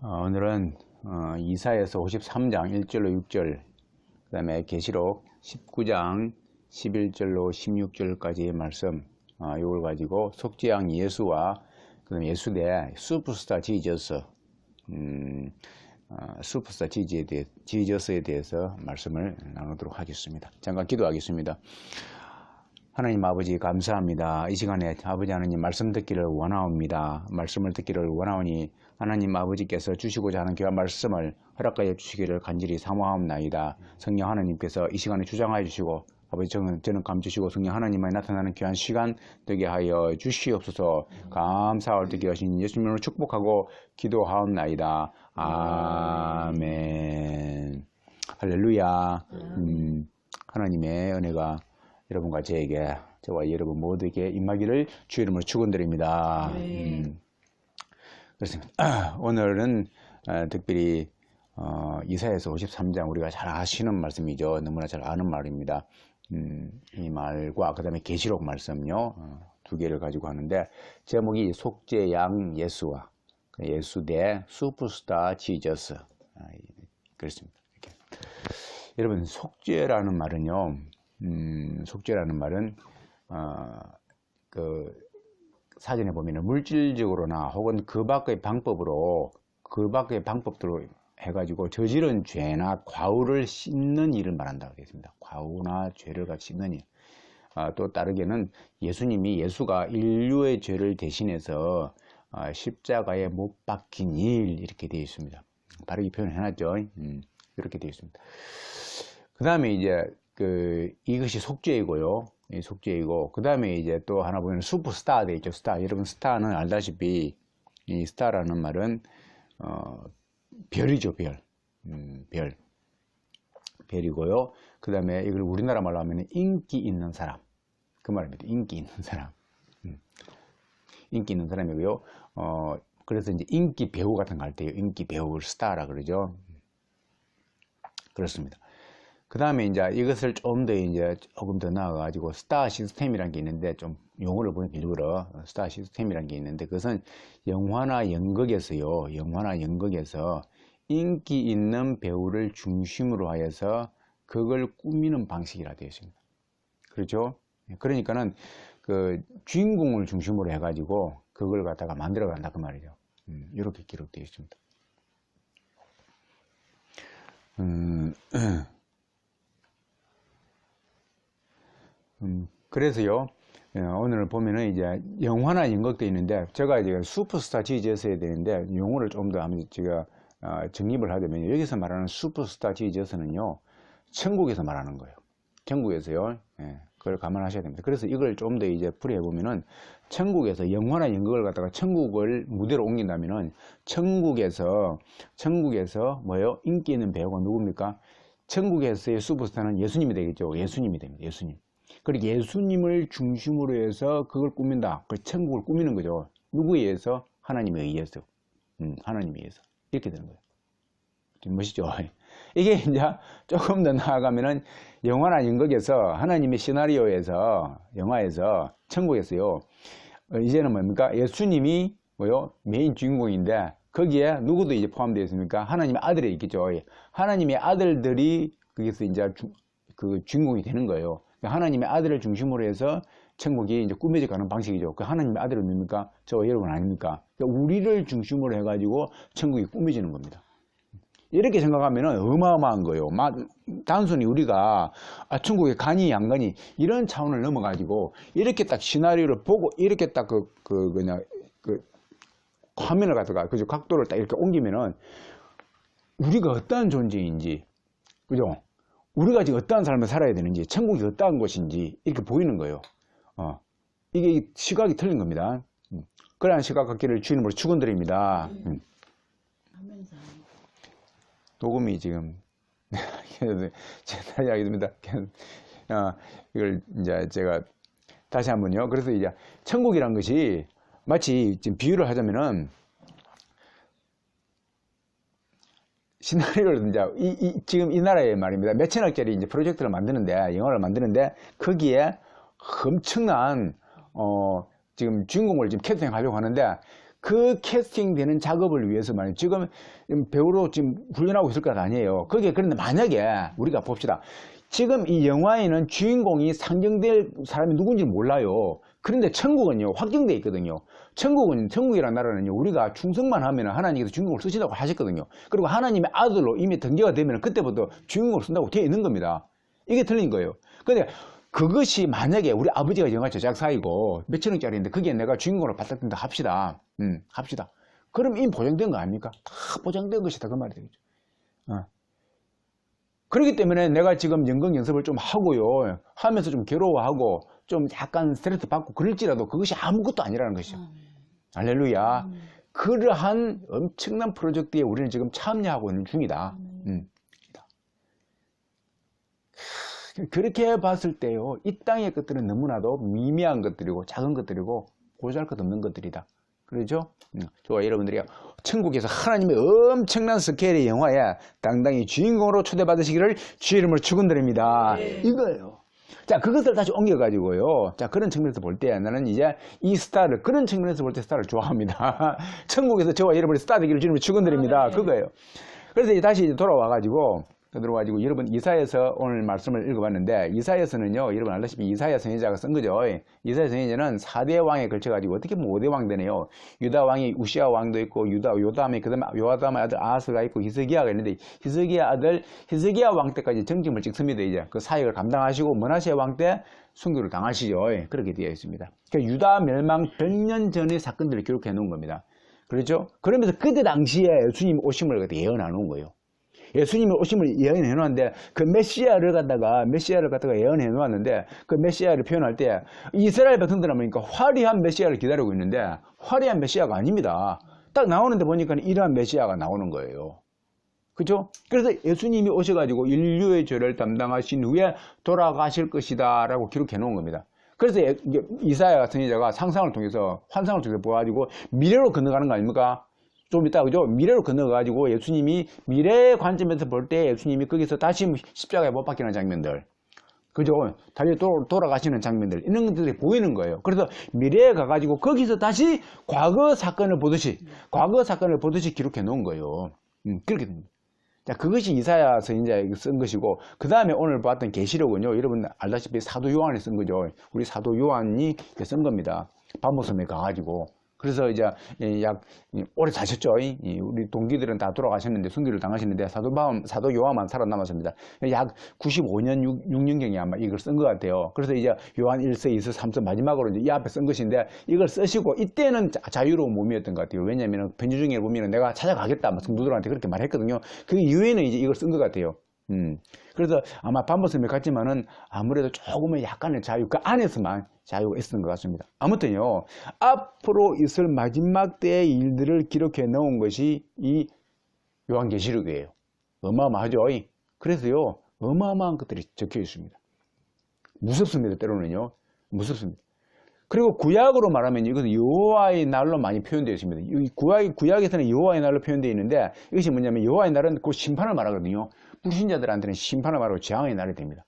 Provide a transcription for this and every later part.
오늘은 이사야서 53장 1절로 6절, 그 다음에 계시록 19장 11절로 16절까지의 말씀, 이걸 가지고 속죄양 예수와 그다음에 예수 대 슈퍼스타 지저스, 슈퍼스타 지저스에 대해서 말씀을 나누도록 하겠습니다. 잠깐 기도하겠습니다. 하나님 아버지 감사합니다. 이 시간에 아버지 하나님 말씀 듣기를 원하옵니다. 말씀을 듣기를 원하오니 하나님 아버지께서 주시고자 하는 귀한 말씀을 허락하여 주시기를 간절히 사모하옵나이다. 성령 하나님께서 이 시간에 주장하여 주시고 아버지 저는 감주시고 성령 하나님만이 나타나는 귀한 시간 되게 하여 주시옵소서. 감사할 되게 하신 예수님으로 축복하고 기도하옵나이다. 아멘. 할렐루야. 하나님의 은혜가 여러분과 저에게, 저와 여러분 모두에게 임하기를 주의 이름으로 축원드립니다. 그렇습니다. 오늘은 특별히 이사야서 53장 우리가 잘 아시는 말씀이죠. 너무나 잘 아는 말입니다. 이 말과 그 다음에 계시록 말씀요, 두 개를 가지고 하는데 제목이 속죄양 예수와 예수 대 슈퍼스타 지저스. 그렇습니다. 이렇게. 여러분, 속죄라는 말은요, 속죄라는 말은 그 사전에 보면은 물질적으로나 혹은 그 밖의 방법으로, 그 밖의 방법들로 해가지고 저지른 죄나 과오를 씻는 일을 말한다고 되어 있습니다. 과오나 죄를 같이 씻는 일. 또 다르게는 예수가 인류의 죄를 대신해서 십자가에 못 박힌 일, 이렇게 되어 있습니다. 바르게 표현을 해놨죠. 이렇게 되어 있습니다. 그 다음에 이제 이것이 속죄이고요. 속죄이고, 그 다음에 이제 또 하나 보면 슈퍼스타 돼 있죠. 스타. 여러분, 스타는 알다시피 이 스타라는 말은 별이죠. 별이고요. 그 다음에 이걸 우리나라 말로 하면 인기 있는 사람, 그 말입니다. 인기 있는 사람. 인기 있는 사람이고요. 그래서 이제 인기 배우 같은 거 할 때요, 인기 배우를 스타라 그러죠. 그렇습니다. 그 다음에 이제 이것을 조금 더 나아가지고 스타 시스템이라는 게 있는데, 좀 용어를 보면 일부러 스타 시스템이라는 게 있는데, 그것은 영화나 연극에서 인기 있는 배우를 중심으로 하여서 그걸 꾸미는 방식이라 되어 있습니다. 그렇죠? 그러니까는 그 주인공을 중심으로 해가지고 그걸 갖다가 만들어 간다, 그 말이죠. 이렇게 기록되어 있습니다. 그래서요, 오늘 보면은 이제 영화나 연극도 있는데, 제가 이제 슈퍼스타 지저스에 되는데, 용어를 좀 더 한번 제가 정립을 하자면, 여기서 말하는 슈퍼스타 지저스는요, 천국에서 말하는 거예요. 천국에서요. 그걸 감안하셔야 됩니다. 그래서 이걸 좀 더 이제 풀이해 보면은, 천국에서 영화나 연극을 갖다가 천국을 무대로 옮긴다면은, 천국에서 뭐예요? 인기 있는 배우가 누굽니까? 천국에서의 슈퍼스타는 예수님이 되겠죠. 예수님이 됩니다. 예수님. 그리고 예수님을 중심으로 해서 그걸 꾸민다. 그 천국을 꾸미는 거죠. 누구에 의해서? 하나님에 의해서. 하나님에 의해서. 이렇게 되는 거예요. 좀 멋있죠? 이게 이제 조금 더 나아가면은 영화나 연극에서 하나님의 시나리오에서, 영화에서, 천국에서요, 이제는 뭡니까? 예수님이 메인 주인공인데, 거기에 누구도 이제 포함되어 있습니까? 하나님의 아들이 있겠죠. 하나님의 아들들이 거기서 이제 그 주인공이 되는 거예요. 하나님의 아들을 중심으로 해서 천국이 이제 꾸며져 가는 방식이죠. 그 하나님의 아들은 뭡니까? 저와 여러분 아닙니까? 우리를 중심으로 해가지고 천국이 꾸며지는 겁니다. 이렇게 생각하면 어마어마한 거예요. 단순히 우리가 천국에 가니 안 가니 이런 차원을 넘어가지고 이렇게 딱 시나리오를 보고 이렇게 딱 화면을 갖다가 그죠, 각도를 딱 이렇게 옮기면은 우리가 어떠한 존재인지, 그죠? 우리가 지금 어떠한 삶을 살아야 되는지, 천국이 어떠한 곳인지 이렇게 보이는 거예요. 이게 시각이 틀린 겁니다. 그러한 시각 갖기를 주님으로 축원드립니다. 녹음이 지금 제가 하겠습니다. 이걸 이제 제가 다시 한번요. 그래서 이제 천국이란 것이 마치 지금 비유를 하자면은, 시나리오를 이제 지금 이 나라의 말입니다. 몇천억짜리 이제 프로젝트를 만드는데, 영화를 만드는데, 거기에 엄청난 지금 주인공을 지금 캐스팅하려고 하는데, 그 캐스팅되는 작업을 위해서 말이에요. 지금 배우로 지금 훈련하고 있을 것 아니에요. 그게 그런데 만약에 우리가 봅시다. 지금 이 영화에는 주인공이 상정될 사람이 누군지 몰라요. 그런데 천국은요, 확정되어 있거든요. 천국이라는 나라는요, 우리가 충성만 하면 하나님께서 주인공을 쓰시다고 하셨거든요. 그리고 하나님의 아들로 이미 등재가 되면 그때부터 주인공을 쓴다고 되어 있는 겁니다. 이게 틀린 거예요. 근데 그것이 만약에 우리 아버지가 영화 제작사이고 몇천억짜리인데 그게 내가 주인공으로 받았다 합시다. 합시다. 그럼 이미 보장된 거 아닙니까? 다 보장된 것이다. 그 말이 되겠죠. 그렇기 때문에 내가 지금 연극 연습을 좀 하고요. 하면서 좀 괴로워하고 좀 약간 스트레스 받고 그럴지라도 그것이 아무것도 아니라는 것이죠. 할렐루야. 그러한 엄청난 프로젝트에 우리는 지금 참여하고 있는 중이다. 그렇게 봤을 때요, 이 땅의 것들은 너무나도 미미한 것들이고 작은 것들이고 보잘것없는 것들이다. 그러죠? 저와 여러분들이 천국에서 하나님의 엄청난 스케일의 영화에 당당히 주인공으로 초대받으시기를 주의 이름으로 축원드립니다. 이거예요. 자, 그것을 다시 옮겨가지고요. 자, 그런 측면에서 볼 때 나는 이제 이 스타를, 그런 측면에서 볼 때 스타를 좋아합니다. 천국에서 저와 여러분이 스타 되기를 주님을 축원드립니다. 그거예요. 그래서 이제 다시 돌아와가지고 여러분 이사야서 오늘 말씀을 읽어봤는데 이사야서는요, 여러분 알다시피 이사야 선지자가 쓴 거죠. 이사야 선지자는 4대 왕에 걸쳐가지고 어떻게 보면 5대 왕 되네요. 유다 왕이 우시아 왕도 있고 요담의 그다음에 요아담의 아들 아하스가 있고 히스기야가 있는데 히스기야 왕 때까지 정점을 찍습니다. 이제 그 사역을 감당하시고 머나세 왕 때 순교를 당하시죠. 그렇게 되어 있습니다. 그러니까 유다 멸망 100년 전의 사건들을 기록해 놓은 겁니다. 그렇죠? 그러면서 그때 당시에 예수님 오심을 예언해 놓은 거예요. 예수님의 오심을 예언해 놓았는데 그 메시아를 갖다가 예언해 놓았는데 그 메시아를 표현할 때 이스라엘 백성들은 보니까 화려한 메시아를 기다리고 있는데 화려한 메시아가 아닙니다. 딱 나오는데 보니까 이러한 메시아가 나오는 거예요. 그죠? 그래서 예수님이 오셔가지고 인류의 죄를 담당하신 후에 돌아가실 것이다 라고 기록해 놓은 겁니다. 그래서 이사야 선지자가 상상을 통해서 환상을 통해서 보아가지고 미래로 건너가는 거 아닙니까? 좀 이따, 그죠? 미래로 건너가지고 예수님이 미래의 관점에서 볼 때 예수님이 거기서 다시 십자가에 못 박히는 장면들. 그죠? 다시 돌아가시는 장면들. 이런 것들이 보이는 거예요. 그래서 미래에 가가지고 거기서 다시 과거 사건을 보듯이 기록해 놓은 거예요. 그렇게 됩니다. 자, 그것이 이사야 선지자에게 쓴 것이고, 그 다음에 오늘 봤던 계시록은요, 여러분 알다시피 사도 요한이 쓴 거죠. 우리 사도 요한이 쓴 겁니다. 밤모섬에 가가지고. 그래서 이제 약 오래 사셨죠. 우리 동기들은 다 돌아가셨는데 순교를 당하셨는데 사도 요한만 살아남았습니다. 약 95년 6년경에 아마 이걸 쓴 것 같아요. 그래서 이제 요한 1서 2서 3서 마지막으로 이제 이 앞에 쓴 것인데 이걸 쓰시고 이때는 자유로운 몸이었던 것 같아요. 왜냐하면 편지 중에 보면 내가 찾아가겠다 성도들한테 그렇게 말했거든요. 그 이후에는 이제 이걸 쓴 것 같아요. 그래서 아마 밤모섬에 갔지만은 아무래도 조금은 약간의 자유, 그 안에서만 자유가 있었던 것 같습니다. 아무튼요, 앞으로 있을 마지막 때의 일들을 기록해 놓은 것이 이 요한계시록이에요. 어마어마하죠. 그래서요, 어마어마한 것들이 적혀 있습니다. 무섭습니다. 때로는요, 무섭습니다. 그리고 구약으로 말하면 이것은 여호와의 날로 많이 표현되어 있습니다. 구약에서는 여호와의 날로 표현되어 있는데 이것이 뭐냐면 여호와의 날은 그 심판을 말하거든요. 불신자들한테는 심판을 말하고 재앙의 날이 됩니다.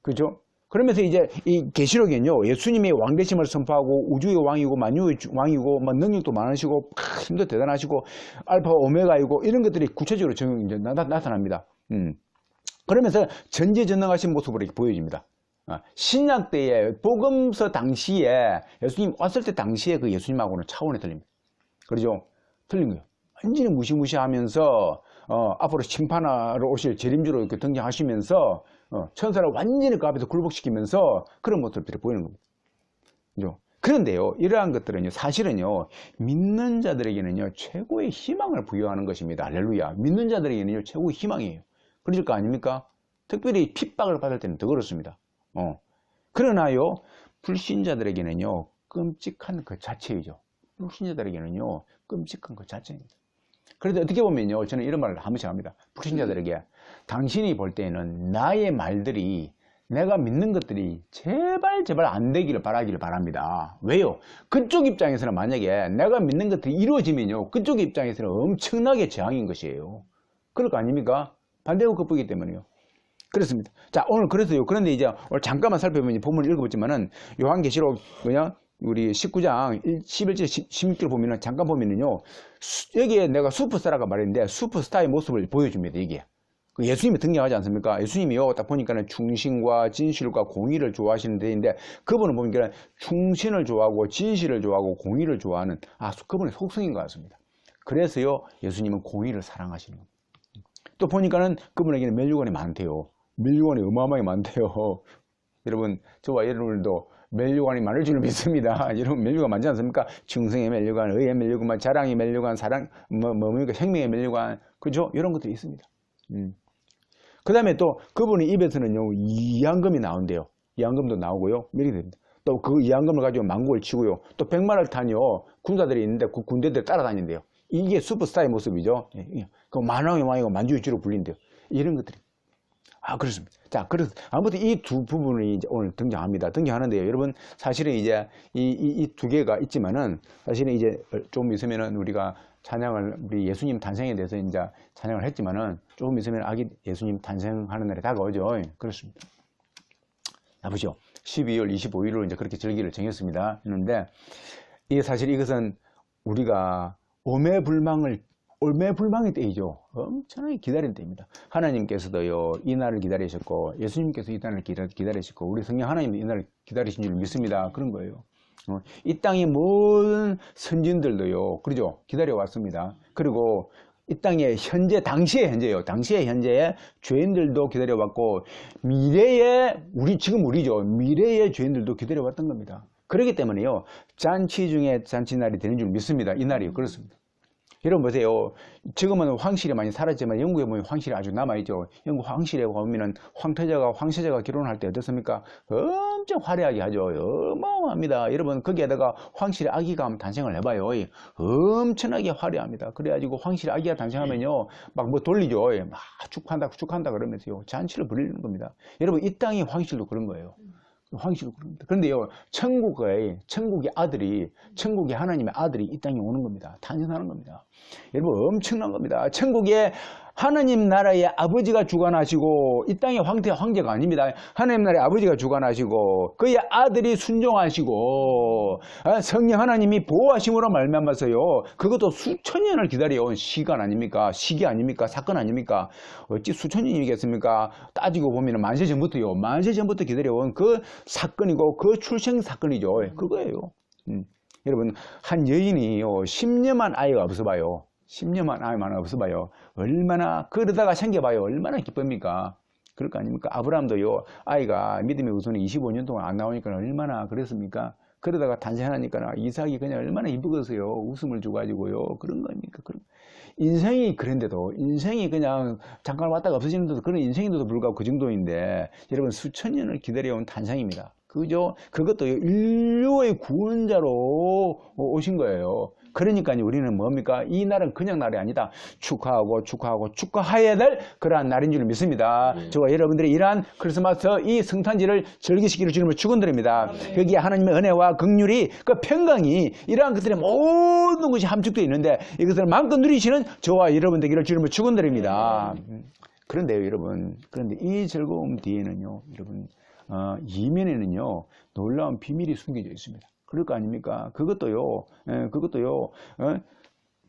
그죠? 그러면서 이제 이 계시록에는요, 예수님의 왕되심을 선포하고 우주의 왕이고 만유의 왕이고 막 능력도 많으시고 힘도 대단하시고 알파 오메가이고 이런 것들이 구체적으로 이제 나타납니다. 그러면서 전지전능하신 모습으로 이렇게 보여집니다. 신약 때에 복음서 당시에 예수님 왔을 때 당시에 그 예수님하고는 차원이 틀립니다. 그러죠? 틀린 거예요. 완전히 무시무시하면서 앞으로 심판하러 오실 재림주로 이렇게 등장하시면서 천사를 완전히 그 앞에서 굴복시키면서 그런 모습들이 보이는 겁니다. 그죠? 그런데요, 이러한 것들은요, 사실은요, 믿는 자들에게는요, 최고의 희망을 부여하는 것입니다. 할렐루야. 믿는 자들에게는요, 최고의 희망이에요. 그러실 거 아닙니까? 특별히 핍박을 받을 때는 더 그렇습니다. 그러나요, 불신자들에게는요, 끔찍한 그 자체이죠. 불신자들에게는요, 끔찍한 그 자체입니다. 그래도 어떻게 보면요, 저는 이런 말을 한 번씩 합니다. 불신자들에게 당신이 볼 때는 나의 말들이, 내가 믿는 것들이 제발 안 되기를 바랍니다. 왜요? 그쪽 입장에서는 만약에 내가 믿는 것들이 이루어지면요, 그쪽 입장에서는 엄청나게 재앙인 것이에요. 그럴 거 아닙니까? 반대로 겉보기 때문에요. 그렇습니다. 자, 오늘 그래서요. 그런데 이제 오늘 잠깐만 살펴보면 본문을 읽어보지만은 요한계시록 우리 19장 11절 16절 보면은 잠깐 보면은요. 여기에 내가 슈퍼스타라고 말했는데 슈퍼스타의 모습을 보여줍니다. 이게. 그 예수님이 등장하지 않습니까? 예수님이요. 딱 보니까는 충신과 진실과 공의를 좋아하시는 데인데 그분은 보니까 충신을 좋아하고 진실을 좋아하고 공의를 좋아하는 그분의 속성인 것 같습니다. 그래서요. 예수님은 공의를 사랑하시는 겁니다. 또 보니까는 그분에게는 멸류관이 많대요. 멸류관이 어마어마하게 많대요. 여러분, 저와 여러분들도 멸류관이 많을 줄 믿습니다. 여러분, 멸류관 많지 않습니까? 충성의 멸류관, 의의 멸류관, 자랑의 멸류관, 뭡니까? 생명의 멸류관, 그죠? 이런 것들이 있습니다. 그 다음에 또 그분의 입에서는요, 이양금이 나온대요. 이양금도 나오고요. 이렇게 됩니다. 또 그 이양금을 가지고 만국을 치고요. 또 백마를 타니요, 군사들이 있는데 그 군대들 따라다닌대요. 이게 슈퍼스타의 모습이죠. 그 만왕의 왕이고 만주일주로 불린대요. 이런 것들이. 그렇습니다. 자, 그래서 아무튼 이 두 부분이 이제 오늘 등장합니다. 등장하는데요. 여러분, 사실은 이제 이 두 개가 있지만은 사실은 이제 좀 있으면은 우리가 찬양을 우리 예수님 탄생에 대해서 이제 찬양을 했지만은 조금 있으면 아기 예수님 탄생하는 날이 다가오죠. 그렇습니다. 보시죠. 12월 25일로 이제 그렇게 절기를 정했습니다. 했는데 이게 사실 이것은 우리가 올매불망의 때이죠. 엄청나게 기다린 때입니다. 하나님께서도요, 이 날을 기다리셨고, 예수님께서 이 날을 기다리셨고, 우리 성령 하나님도 이 날을 기다리신 줄 믿습니다. 그런 거예요. 이 땅의 모든 선진들도요, 그러죠? 기다려왔습니다. 그리고 이 땅의 당시의 현재의 죄인들도 기다려왔고, 미래의 죄인들도 기다려왔던 겁니다. 그렇기 때문에요, 잔치 중에 잔치날이 되는 줄 믿습니다. 이 날이요. 그렇습니다. 여러분 보세요. 지금은 황실이 많이 사라졌지만 영국에 보면 황실이 아주 남아있죠. 영국 황실에 보면은 황태자가 결혼할 때 어떻습니까? 엄청 화려하게 하죠. 어마어마합니다. 여러분 거기에다가 황실의 아기가 한번 탄생을 해봐요. 엄청나게 화려합니다. 그래가지고 황실의 아기가 탄생하면요. 막 뭐 돌리죠. 막 축한다 그러면서요. 잔치를 벌이는 겁니다. 여러분 이 땅의 황실도 그런 거예요. 황실도 그럽니다. 그런데요, 천국의 하나님의 아들이 이 땅에 오는 겁니다. 탄생하는 겁니다. 여러분, 엄청난 겁니다. 천국에 하나님 나라의 아버지가 주관하시고, 이 땅의 황제가 아닙니다. 하나님 나라의 아버지가 주관하시고, 그의 아들이 순종하시고, 성령 하나님이 보호하심으로 말미암아서요, 그것도 수천 년을 기다려온 시간 아닙니까? 시기 아닙니까? 사건 아닙니까? 어찌 수천 년이겠습니까? 따지고 보면 만세 전부터 기다려온 그 사건이고, 그 출생 사건이죠. 그거예요. 여러분, 한 여인이요, 10년만 아이가 없어봐요. 10년만 아이만 없어봐요. 얼마나, 그러다가 생겨봐요. 얼마나 기쁩니까? 그럴 거 아닙니까? 아브라함도요, 아이가 믿음의 우선이 25년 동안 안 나오니까 얼마나 그랬습니까? 그러다가 탄생하니까 이삭이 그냥 얼마나 이쁘겠어요. 웃음을 줘가지고요. 그런 거 아닙니까? 인생이 그런데도, 인생이 그냥 잠깐 왔다가 없어지는데도 그런 인생인데도 불구하고 그 정도인데, 여러분 수천 년을 기다려온 탄생입니다. 그죠? 그것도 인류의 구원자로 오신 거예요. 그러니까요, 우리는 뭡니까? 이 날은 그냥 날이 아니다. 축하해야 될 그러한 날인 줄 믿습니다. 저와 여러분들이 이러한 크리스마스 이 성탄절을 즐기시기를 주님을 축원드립니다. 거기에 하나님의 은혜와 긍휼이 그 평강이 이러한 것들의 모든 것이 함축되어 있는데 이것을 마음껏 누리시는 저와 여러분 되기를 주님을 축원드립니다. 그런데요, 여러분. 그런데 이 즐거움 뒤에는요, 여러분, 이면에는요, 놀라운 비밀이 숨겨져 있습니다. 그럴 거 아닙니까? 그것도요,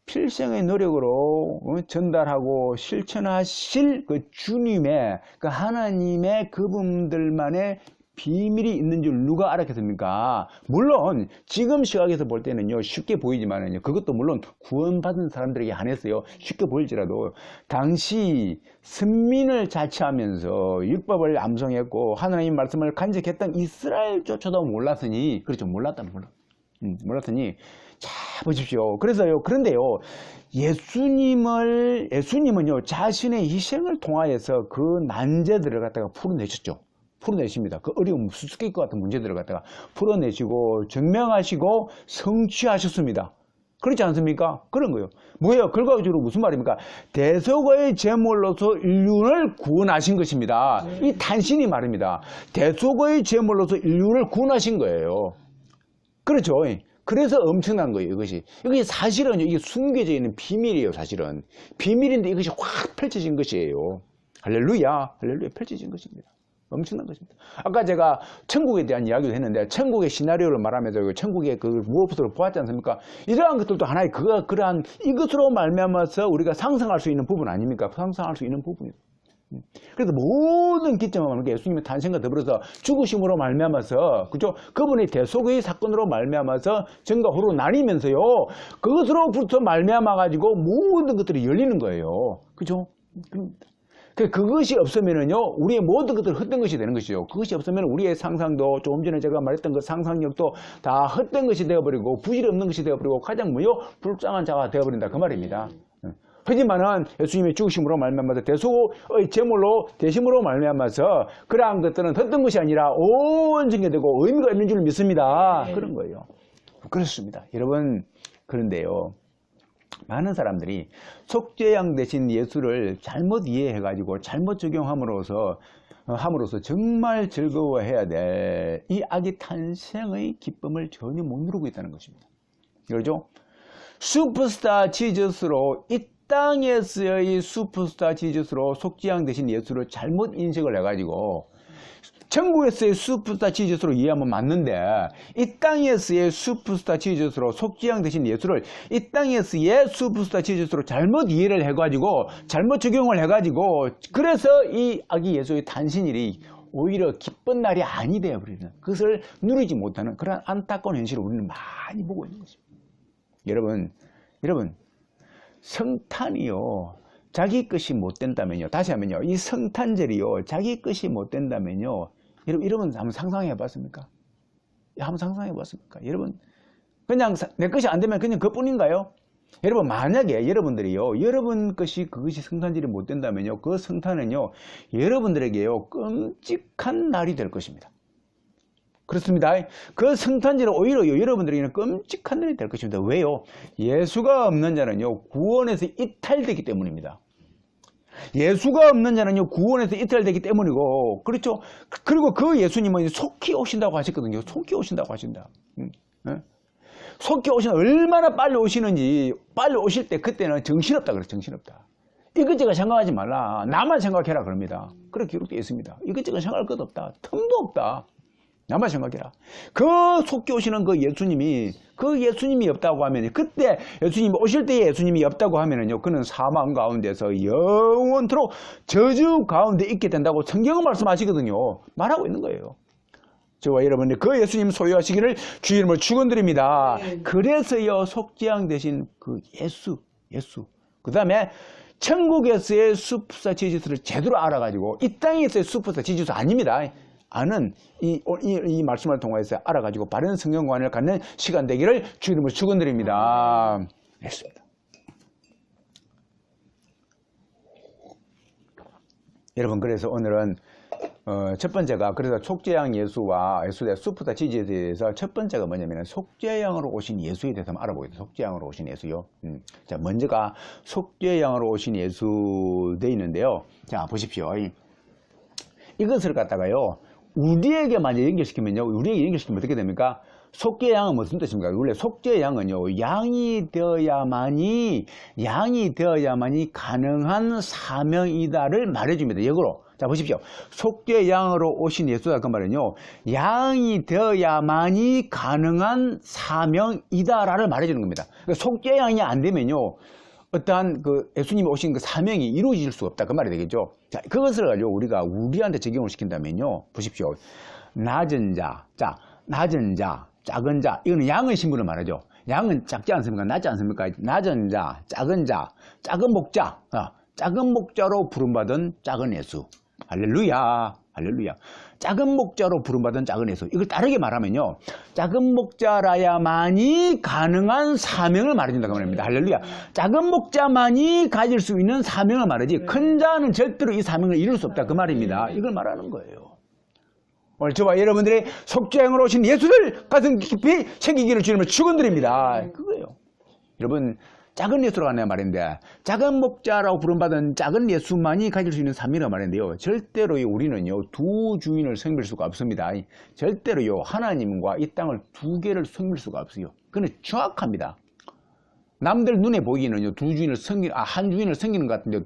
필생의 노력으로 전달하고 실천하실 그 주님의, 그 하나님의 그분들만의 비밀이 있는 줄 누가 알았겠습니까? 물론 지금 시각에서 볼 때는요 쉽게 보이지만은요 그것도 물론 구원받은 사람들에게 한해서요 쉽게 보일지라도 당시 선민을 자치하면서 율법을 암송했고 하나님의 말씀을 간직했던 이스라엘조차도 몰랐으니 그렇죠 몰랐더니 자 보십시오. 그런데요 예수님은요 자신의 희생을 통하여서 그 난제들을 갖다가 풀어내셨죠. 풀어내십니다. 그 어려움, 수수께끼 같은 문제들을 갖다가 풀어내시고 증명하시고 성취하셨습니다. 그렇지 않습니까? 그런 거예요. 뭐예요? 결과적으로 무슨 말입니까? 대속의 제물로서 인류를 구원하신 것입니다. 이 단신이 말입니다. 대속의 제물로서 인류를 구원하신 거예요. 그렇죠? 그래서 엄청난 거예요, 이것이. 이게 사실은 이게 숨겨져 있는 비밀이에요, 사실은. 비밀인데 이것이 확 펼쳐진 것이에요. 할렐루야, 할렐루야, 펼쳐진 것입니다. 엄청난 것입니다. 아까 제가 천국에 대한 이야기도 했는데 천국의 시나리오를 말하면서 천국의 그 무엇부터 보았지 않습니까? 이러한 것들도 하나의 그러한 이것으로 말미암아서 우리가 상상할 수 있는 부분 아닙니까? 상상할 수 있는 부분이에요. 그래서 모든 기점은 예수님의 탄생과 더불어서 죽으심으로 말미암아서 그죠? 그분의 대속의 사건으로 말미암아서 전과 후로 나뉘면서요. 그것으로부터 말미암아 가지고 모든 것들이 열리는 거예요. 그죠? 그것이 없으면은요, 우리의 모든 것들은 헛된 것이 되는 것이죠. 그것이 없으면 우리의 상상도, 조금 전에 제가 말했던 그 상상력도 다 헛된 것이 되어버리고, 부질이 없는 것이 되어버리고, 가장 불쌍한 자가 되어버린다. 그 말입니다. 하지만은 예수님의 죽으심으로 말미암아서 대속의 제물로 대심으로 말미암아서 그러한 것들은 헛된 것이 아니라 온전히 되고 의미가 있는 줄 믿습니다. 그런 거예요. 그렇습니다. 여러분, 그런데요. 많은 사람들이 속죄양 대신 예수를 잘못 이해해가지고 잘못 적용함으로써 정말 즐거워해야 될 이 아기 탄생의 기쁨을 전혀 못 누리고 있다는 것입니다. 그렇죠? 슈퍼스타 지저스로 이 땅에서의 슈퍼스타 지저스로 속죄양 대신 예수를 잘못 인식을 해가지고 천국에서의 슈퍼스타 지저스로 이해하면 맞는데 이 땅에서의 슈퍼스타 지저스로 속죄양 대신 예수를 이 땅에서의 슈퍼스타 지저스로 잘못 이해를 해가지고 잘못 적용을 해가지고 그래서 이 아기 예수의 탄신일이 오히려 기쁜 날이 아니 되어버리는 그것을 누리지 못하는 그런 안타까운 현실을 우리는 많이 보고 있는 것입니다. 여러분 성탄이요 자기 것이 못 된다면요 다시 하면요 이 성탄절이요 자기 것이 못 된다면요 여러분 한번 상상해 봤습니까? 한번 상상해 봤습니까? 여러분 그냥 내 것이 안 되면 그냥 그뿐인가요? 여러분 만약에 여러분들이요 여러분 것이 그것이 성탄절이 못 된다면요 그 성탄은요 여러분들에게요 끔찍한 날이 될 것입니다. 그렇습니다. 그 성탄절은 오히려 여러분들에게는 끔찍한 날이 될 것입니다. 왜요? 예수가 없는 자는요 구원에서 이탈되기 때문입니다. 예수가 없는 자는요 구원에서 이탈되기 때문이고 그렇죠. 그리고 그 예수님은 속히 오신다고 하셨거든요. 속히 오신다고 하신다. 속히 오시는 얼마나 빨리 오시는지 빨리 오실 때 그때는 정신없다 그래요. 정신없다. 이것저것 생각하지 말라. 나만 생각해라 그럽니다. 그렇게 기록되어 있습니다. 이것저것 생각할 것 없다. 틈도 없다. 나만 생각해라. 그 속히 오시는 그 예수님이 없다고 하면 그때 예수님이 오실 때에 예수님이 없다고 하면은요 그는 사망 가운데서 영원토록 저주 가운데 있게 된다고 성경은 말씀하시거든요. 말하고 있는 거예요. 저와 여러분들 그 예수님 소유하시기를 주의 이름으로 축원드립니다. 그래서요 속죄양 대신 그 예수 그 다음에 천국에서의 슈퍼스타 지저스를 제대로 알아가지고 이 땅에서의 슈퍼스타 지저스 아닙니다. 아는 이 말씀을 통해서 알아가지고 바른 성경관을 갖는 시간 되기를 주의 이름으로 축원드립니다. 했습니다. 여러분 그래서 오늘은 첫 번째가 그래서 속죄양 예수와 예수의 슈퍼스타 지지에 대해서 첫 번째가 뭐냐면 속죄양으로 오신 예수에 대해서 한번 알아보겠습니다. 속죄양으로 오신 예수요. 자 먼저가 속죄양으로 오신 예수 돼 있는데요. 자 보십시오. 이것을 갖다가요. 우리에게만 연결시키면요. 우리에게 연결시키면 어떻게 됩니까? 속죄양은 무슨 뜻입니까? 원래 속죄양은요. 양이 되어야만이 가능한 사명이다를 말해줍니다. 역으로. 자 보십시오. 속죄양으로 오신 예수다 그 말은요. 양이 되어야만이 가능한 사명이다라를 말해주는 겁니다. 그러니까 속죄양이 안 되면요. 어떠한 그 예수님이 오신 그 사명이 이루어질 수 없다 그 말이 되겠죠. 자 그것을 가지고 우리가 우리한테 적용을 시킨다면요 보십시오. 낮은 자, 작은 자 이거는 양의 신분을 말하죠. 양은 작지 않습니까? 낮지 않습니까? 낮은 자, 작은 목자로 부름받은 작은 예수. 할렐루야. 작은 목자로 부름받은 작은 예수. 이걸 다르게 말하면요. 작은 목자라야만이 가능한 사명을 말해준다고 말합니다. 할렐루야. 작은 목자만이 가질 수 있는 사명을 말하지 큰 자는 절대로 이 사명을 이룰 수 없다 그 말입니다. 이걸 말하는 거예요. 오늘 저와 여러분들의 속죄양으로 오신 예수를 가슴 깊이 새기기를 주님을 축원드립니다. 그거예요. 여러분 작은 예수라고 하는 말인데 작은 목자라고 부름받은 작은 예수만이 가질 수 있는 사명이라고 말인데요. 절대로 우리는요 두 주인을 섬길 수가 없습니다. 절대로요 하나님과 이 땅을 두 개를 섬길 수가 없어요. 그건 정확합니다. 남들 눈에 보기에는요, 한 주인을 섬기는 것 같은데,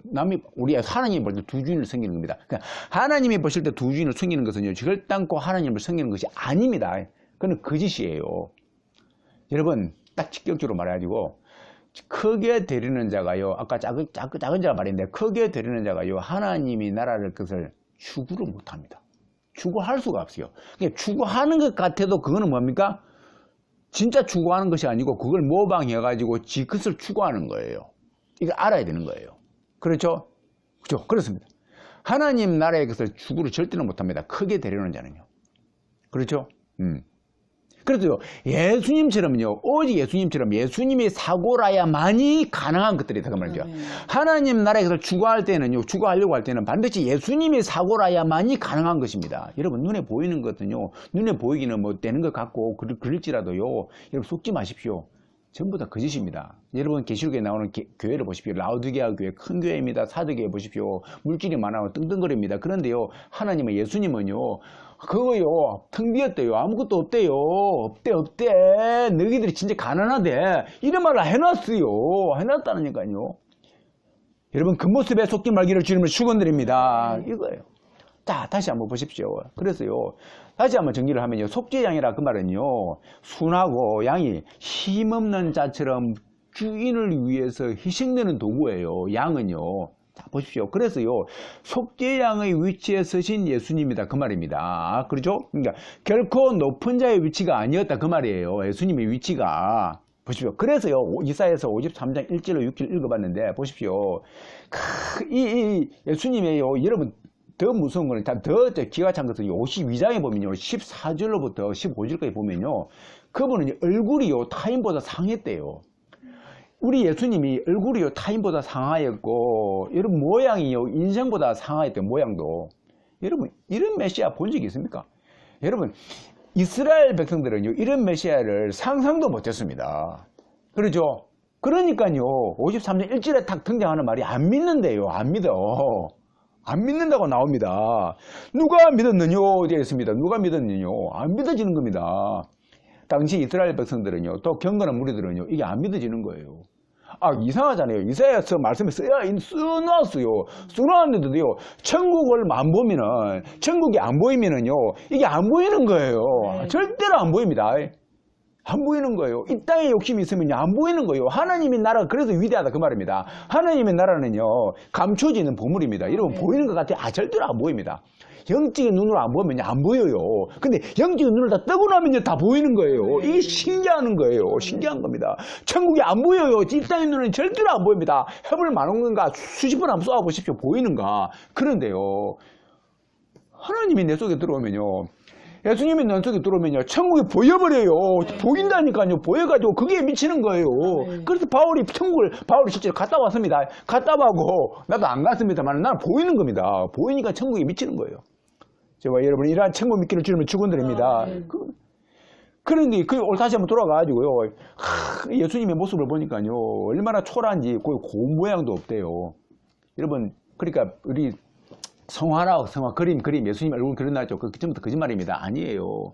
우리 하나님이 볼 때 두 주인을 섬기는 겁니다. 그러니까 하나님이 보실 때 두 주인을 섬기는 것은요, 결단코 하나님을 섬기는 것이 아닙니다. 그건 거짓이에요. 여러분, 딱 직격적으로 말해가지고, 크게 되리는 자가요, 아까 작은 자가 말인데, 크게 되리는 자가요, 하나님이 나라를 것을 추구를 못 합니다. 추구할 수가 없어요. 그러니까 추구하는 것 같아도 그거는 뭡니까? 진짜 추구하는 것이 아니고 그걸 모방해가지고 지 것을 추구하는 거예요. 이걸 알아야 되는 거예요. 그렇죠? 그렇죠? 그렇습니다. 하나님 나라의 것을 추구를 절대로 못합니다. 크게 되려는 자는요. 그렇죠? 그래도요, 예수님처럼요, 오직 예수님처럼 예수님의 사고라야만이 가능한 것들이다, 그 말이죠. 하나님 나라의 것을 추구할 때는요, 추구하려고 할 때는 반드시 예수님의 사고라야만이 가능한 것입니다. 여러분, 눈에 보이는 것은요, 눈에 보이기는 뭐 되는 것 같고, 그럴지라도요, 여러분 속지 마십시오. 전부 다 거짓입니다. 여러분 계시록에 나오는 교회를 보십시오. 라우디게아 교회 큰 교회입니다. 사도교회 보십시오. 물질이 많아요. 떵떵거립니다. 그런데요, 하나님은 예수님은요, 그거요, 텅 비었대요. 아무것도 없대요. 없대. 너희들이 진짜 가난하대. 이런 말을 해놨어요. 해놨다니까요. 여러분, 그 모습에 속지 말기를 주님을 축원드립니다. 이거예요. 자, 다시 한번 보십시오. 그래서요, 다시 한번 정리를 하면요, 속죄양이라 그 말은요, 순하고 양이 힘없는 자처럼 주인을 위해서 희생되는 도구예요. 양은요. 자, 보십시오. 그래서요, 속죄양의 위치에 서신 예수님이다. 그 말입니다. 그렇죠? 그러니까, 결코 높은 자의 위치가 아니었다. 그 말이에요. 예수님의 위치가. 보십시오. 그래서요, 이사야서 53장 1절로 6절 읽어봤는데, 보십시오. 이 예수님의요, 여러분, 더 무서운 거는, 더 기가 찬 것은 52장에 보면요, 14절로부터 15절까지 보면요, 그분은 얼굴이요, 타인보다 상했대요. 우리 예수님이 얼굴이요, 타인보다 상하였고, 여러분, 모양이요, 인생보다 상하였대요, 모양도. 여러분, 이런 메시아 본 적이 있습니까? 여러분, 이스라엘 백성들은요, 이런 메시아를 상상도 못했습니다. 그렇죠? 그러니까요, 53장 1절에 딱 등장하는 말이 안 믿는데요, 안 믿어. 안 믿는다고 나옵니다. 누가 믿었느냐? 되어 있습니다. 누가 믿었느냐? 안 믿어지는 겁니다. 당시 이스라엘 백성들은요, 또 경건한 무리들은요, 이게 안 믿어지는 거예요. 아, 이상하잖아요. 이사야서 말씀에 써놨어요. 써놨는데도요, 천국을 안 보면은, 천국이 안 보이면은요, 이게 안 보이는 거예요. 네. 절대로 안 보입니다. 안 보이는 거예요. 이 땅에 욕심이 있으면 안 보이는 거예요. 하나님의 나라가 그래서 위대하다 그 말입니다. 하나님의 나라는요, 감춰지는 보물입니다. 여러분, 네. 보이는 것 같아요? 아, 절대로 안 보입니다. 영적인 눈으로 안 보면 안 보여요. 근데 영적인 눈을 다 뜨고 나면 다 보이는 거예요. 이게 신기한 거예요. 신기한 겁니다. 천국이 안 보여요. 이 땅의 눈은 절대로 안 보입니다. 해볼 만한 건가? 수십 번 한번 쏘아보십시오. 보이는가? 그런데요, 하나님이 내 속에 들어오면요, 예수님이 내 속에 들어오면요, 천국이 보여버려요. 보인다니까요. 보여가지고 그게 미치는 거예요. 그래서 바울이 실제로 갔다 왔습니다. 갔다 와고, 나도 안 갔습니다만, 나는 보이는 겁니다. 보이니까 천국이 미치는 거예요. 제가 여러분, 이러한 천국 믿기를 주님을 축원드립니다. 그런데 오늘 다시 한번 돌아가가지고요, 예수님의 모습을 보니까요, 얼마나 초라한지 거의 고운 모양도 없대요. 여러분, 그러니까 우리 성화 그림 예수님 얼굴 그려놨죠. 그 전부터 거짓말입니다. 아니에요.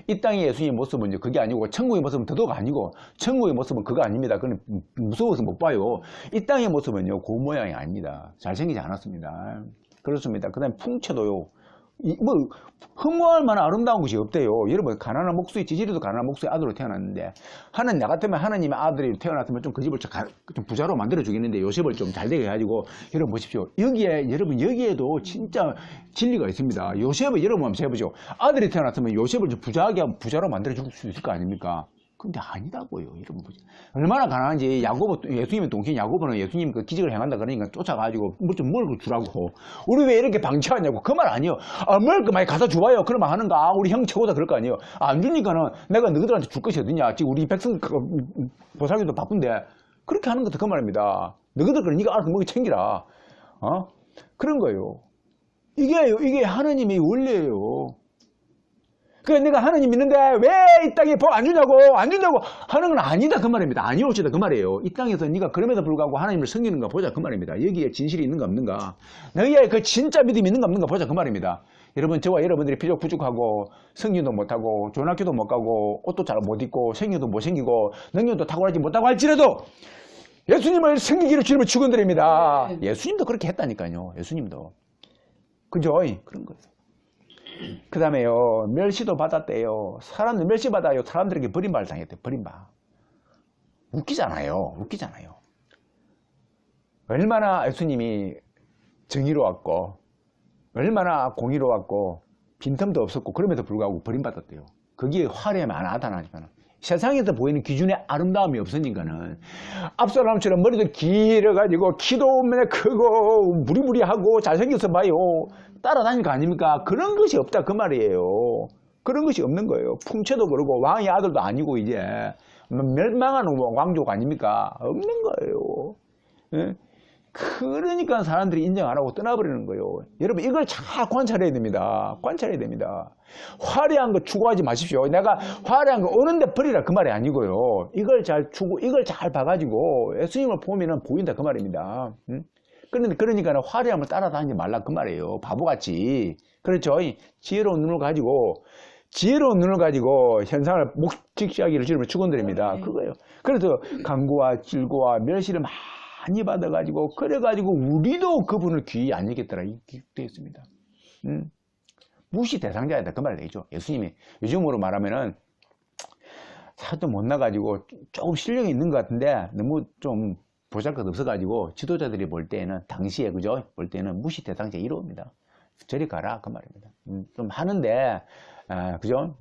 이 땅의 예수님의 모습은 그게 아니고, 천국의 모습은 더더욱 아니고, 천국의 모습은 그거 아닙니다. 그건 무서워서 못 봐요. 이 땅의 모습은요, 고운 모양이 아닙니다. 잘생기지 않았습니다. 그렇습니다. 그 다음에 풍채도요, 허무할 만한 아름다운 것이 없대요. 여러분, 가난한 목수의 지지리도 가난한 목수의 아들로 태어났는데, 나 같으면 하나님의 아들이 태어났으면 좀 그 집을 좀 부자로 만들어 주겠는데, 요셉을 좀 잘 되게 해가지고, 여러분 보십시오. 여기에도 진짜 진리가 있습니다. 요셉을 여러분 한번 해보죠. 아들이 태어났으면 요셉을 좀 부자로 만들어 줄 수 있을 거 아닙니까? 근데 아니다고요. 여러분 보세요. 얼마나 가난한지. 예수님의 동생 야고보는 예수님 그 기적을 행한다 그러니까 쫓아가지고 뭘 주라고. 우리 왜 이렇게 방치하냐고. 그 말 아니에요. 뭘 그 많이 갖다 줘봐요. 그러면 하는가. 우리 형 최고다 그럴 거 아니에요. 안 주니까는 내가 너희들한테 줄 것이 어디냐. 지금 우리 백성 보살기도 바쁜데. 그렇게 하는 것도 그 말입니다. 너희들 그럼 네가 알아서 먹이 챙기라. 그런 거예요. 이게 하나님의 원리예요. 그러니까 내가 하나님 믿는데 왜 이 땅에 복 안 준다고 하는 건 아니다 그 말입니다. 아니올지다 그 말이에요. 이 땅에서 네가 그럼에도 불구하고 하나님을 섬기는가 보자 그 말입니다. 여기에 진실이 있는가 없는가, 너희의 그 진짜 믿음이 있는가 없는가 보자 그 말입니다. 여러분, 저와 여러분들이 비록 부족하고 성진도 못하고 좋은 학교도 못 가고 옷도 잘 못 입고 생겨도 못 생기고 능력도 탁월하지 못하고 할지라도 예수님을 섬기기로 주님을 축원드립니다. 예수님도 그렇게 했다니까요. 예수님도. 그죠? 그런 거예요. 그 다음에요, 멸시도 받았대요. 사람들 멸시받아요. 사람들에게 버림받을 당했대요. 버림받. 웃기잖아요. 웃기잖아요. 얼마나 예수님이 정의로웠고 얼마나 공의로웠고 빈틈도 없었고 그럼에도 불구하고 버림받았대요. 거기에 화려함이 안 나타나니까는 세상에서 보이는 기준의 아름다움이 없으니까는 압살롬처럼 머리도 길어가지고 키도 크고 무리무리하고 잘생겨서 봐요. 따라다닐 거 아닙니까? 그런 것이 없다 그 말이에요. 그런 것이 없는 거예요. 풍채도 그러고 왕의 아들도 아니고 이제 멸망하는 왕족 아닙니까? 없는 거예요. 예? 그러니까 사람들이 인정 안 하고 떠나버리는 거예요. 여러분 이걸 잘 관찰해야 됩니다. 관찰해야 됩니다. 화려한 거 추구하지 마십시오. 내가 화려한 거 오는데 버리라 그 말이 아니고요. 이걸 잘 추구, 이걸 잘 봐가지고 예수님을 보면은 보인다 그 말입니다. 그러니까 화려함을 따라다니지 말라 그 말이에요. 바보같이. 그렇죠? 지혜로운 눈을 가지고 현상을 목직시하기를 주님을 축원드립니다. 그거예요. 그래서 강구와 질고와 멸시를 많이 받아가지고 그래가지고 우리도 그분을 귀히 안 여겼더라 이렇게 되어 있습니다. 무시 대상자이다 그 말이 되죠. 예수님이 요즘으로 말하면은 살도 못 나가지고 조금 실력이 있는 것 같은데 너무 좀 보잘것 없어가지고 지도자들이 볼 때는 당시에 그죠? 볼 때는 무시 대상자 1호입니다. 저리 가라 그 말입니다. 좀 하는데 그죠?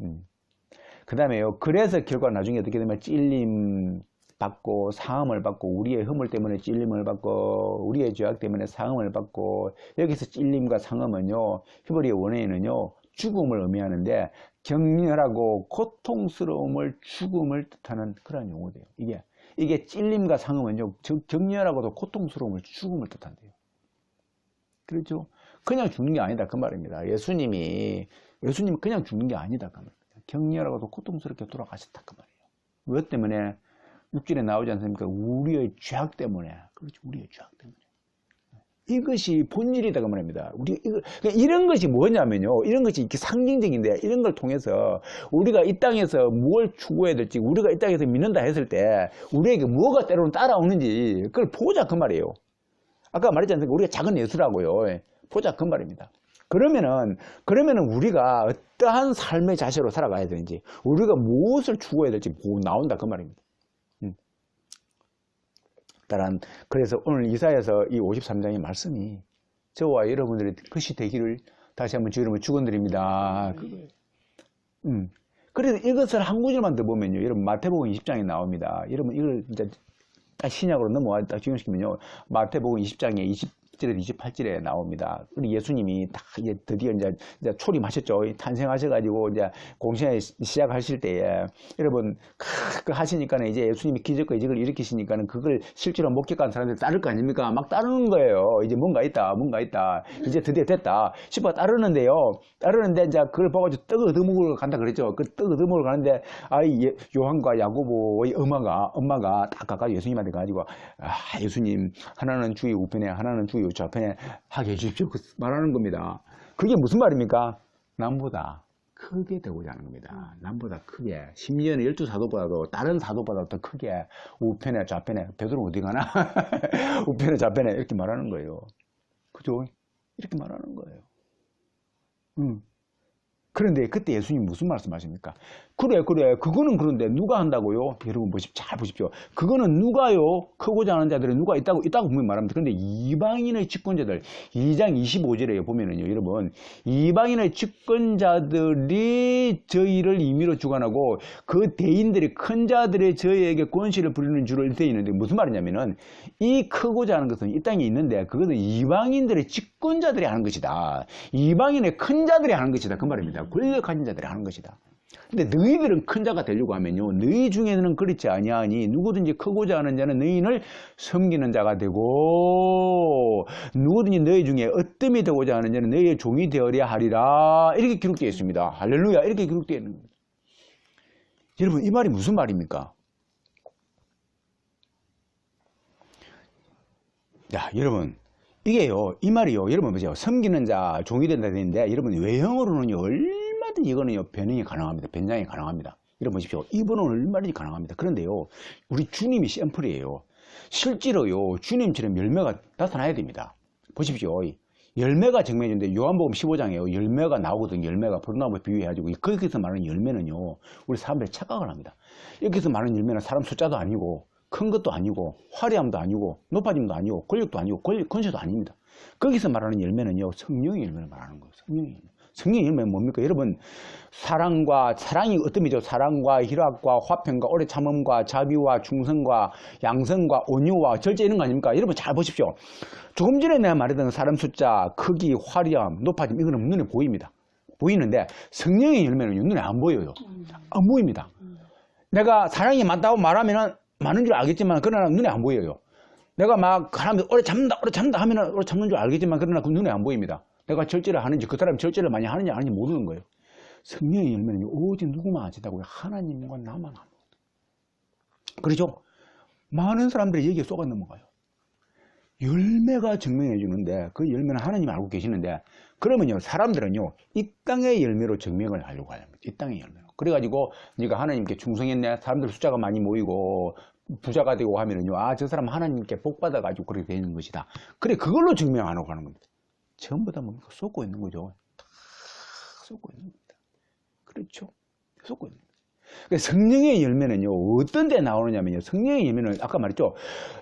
그 다음에요. 그래서 결과 나중에 어떻게 되면 찔림 받고 상함을 받고 우리의 허물 때문에 찔림을 받고 우리의 죄악 때문에 상함을 받고 여기서 찔림과 상함은요 히브리어 원어에는요 죽음을 의미하는데 격렬하고 고통스러움을 죽음을 뜻하는 그런 용어돼요. 이게 찔림과 상함은요 격렬하고도 고통스러움을 죽음을 뜻한대요. 그렇죠? 그냥 죽는 게 아니다 그 말입니다. 예수님이 그냥 죽는 게 아니다 그 말입니다. 격렬하고도 고통스럽게 돌아가셨다 그 말이에요. 왜 때문에? 6절에 나오지 않습니까? 우리의 죄악 때문에. 그렇죠. 우리의 죄악 때문에. 이것이 본질이다 그 말입니다. 이런 것이 뭐냐면요. 이런 것이 이렇게 상징적인데 이런 걸 통해서 우리가 이 땅에서 뭘 추구해야 될지 우리가 이 땅에서 믿는다 했을 때 우리에게 뭐가 때로는 따라오는지 그걸 보자 그 말이에요. 아까 말했지 않습니까? 우리가 작은 예수라고요. 보자 그 말입니다. 그러면은 우리가 어떠한 삶의 자세로 살아가야 되는지 우리가 무엇을 추구해야 될지 나온다 그 말입니다. 그래서 오늘 이사야서 이 53장의 말씀이 저와 여러분들의 것이 되기를 다시 한번 주 이름으로 축원드립니다. 그래서 이것을 한 구절만 더 보면요. 여러분 마태복음 20장에 나옵니다. 여러분 이걸 이제 딱 신약으로 넘어와 딱 적용시키면요. 마태복음 20장에 20절에서 28절에 나옵니다. 우리 예수님이 딱 이제 드디어 이제 초림하셨죠. 탄생하셔가지고 이제 공생애 시작하실 때에 여러분 그 하시니까는 이제 예수님이 기적과 이적을 일으키시니까는 그걸 실제로 목격한 사람들 따를 거 아닙니까? 막 따르는 거예요. 이제 뭔가 있다. 이제 드디어 됐다 싶어 따르는데 이제 그걸 보고서 떡 얻어먹으러 간다 그랬죠. 그 떡 얻어먹으러 가는데 요한과 야고보의 엄마가 딱 가까이 예수님한테 가지고 예수님 하나는 주의 우편에 하나는 주의 좌편에 하게 해주십시오. 말하는 겁니다. 그게 무슨 말입니까? 남보다 크게 되고자 하는 겁니다. 남보다 크게. 심지어는 12사도보다도 다른 사도보다 더 크게 우편에 좌편에 베드로 어디 가나? 우편에 좌편에 이렇게 말하는 거예요. 그죠? 이렇게 말하는 거예요. 그런데 그때 예수님 무슨 말씀하십니까? 그래 그거는 그런데 누가 한다고요? 여러분 잘 보십시오. 그거는 누가요? 크고자 하는 자들은 누가 있다고 분명히 말합니다. 그런데 이방인의 집권자들 2장 25절에 보면은요 여러분 이방인의 집권자들이 저희를 임의로 주관하고 그 대인들이 큰 자들의 저희에게 권세를 부리는 줄을 되어 있는데 무슨 말이냐면은 이 크고자 하는 것은 이 땅에 있는데 그것은 이방인들의 집권자들이 하는 것이다. 이방인의 큰 자들이 하는 것이다. 그 말입니다. 권력 가진 자들이 하는 것이다. 근데 너희들은 큰 자가 되려고 하면요 너희 중에는 그렇지 아니하니 누구든지 크고자 하는 자는 너희를 섬기는 자가 되고 누구든지 너희 중에 어뜸이 되고자 하는 자는 너희의 종이 되어야 하리라 이렇게 기록되어 있습니다. 할렐루야 이렇게 기록되어 있는 겁니다. 여러분 이 말이 무슨 말입니까? 야 여러분 이게요, 이 말이요, 여러분 보세요. 섬기는 자 종이 된다 되는데, 여러분 외형으로는요, 얼마든지 이거는요, 변형이 가능합니다. 변장이 가능합니다. 여러분 보십시오. 이분은 얼마든지 가능합니다. 그런데요, 우리 주님이 샘플이에요. 실제로요, 주님처럼 열매가 나타나야 됩니다. 보십시오. 열매가 증명인데 요한복음 15장에요. 열매가 나오거든요. 열매가 포도나무 비유해가지고 거기서 말하는 열매는요, 우리 사람들이 착각을 합니다. 여기서 말하는 열매는 사람 숫자도 아니고 큰 것도 아니고 화려함도 아니고 높아짐도 아니고 권력도 아니고 권세도 아닙니다. 거기서 말하는 열매는요, 성령의 열매를 말하는 거예요. 성령의 열매. 성령의 열매는 뭡니까? 여러분, 사랑이 어떤 의미죠? 사랑과 희락과 화평과 오래 참음과 자비와 충성과 양성과 온유와 절제 이런 거 아닙니까? 여러분 잘 보십시오. 조금 전에 내가 말했던 사람 숫자, 크기, 화려함, 높아짐 이거는 눈에 보입니다. 보이는데 성령의 열매는 눈에 안 보여요. 안 보입니다. 내가 사랑이 많다고 말하면은 많은 줄 알겠지만 그러나 눈에 안 보여요. 내가 막 사람들 오래 참는다 하면은 오래 참는 줄 알겠지만 그러나 그 눈에 안 보입니다. 내가 절제를 하는지 그 사람이 절제를 많이 하는지 아닌지 모르는 거예요. 성령의 열매는 오직 누구만 아시다고요? 하나님과 나만 합니다. 그렇죠? 많은 사람들이 여기에 쏘가 넘어가요. 열매가 증명해 주는데 그 열매는 하나님이 알고 계시는데, 그러면요, 사람들은요, 이 땅의 열매로 증명을 하려고 합니다. 이 땅의 열매로. 그래가지고 네가 하나님께 충성했네, 사람들 숫자가 많이 모이고 부자가 되고 하면은요, 아, 저 사람 하나님께 복 받아가지고 그렇게 되는 것이다. 그래, 그걸로 증명하려고 하는 겁니다. 전부 다 뭡니까? 쏟고 있는 거죠. 다 쏟고 있는 겁니다. 그렇죠? 쏟고 있는 거죠. 성령의 열매는요, 어떤 데 나오느냐면요, 성령의 열매는 아까 말했죠,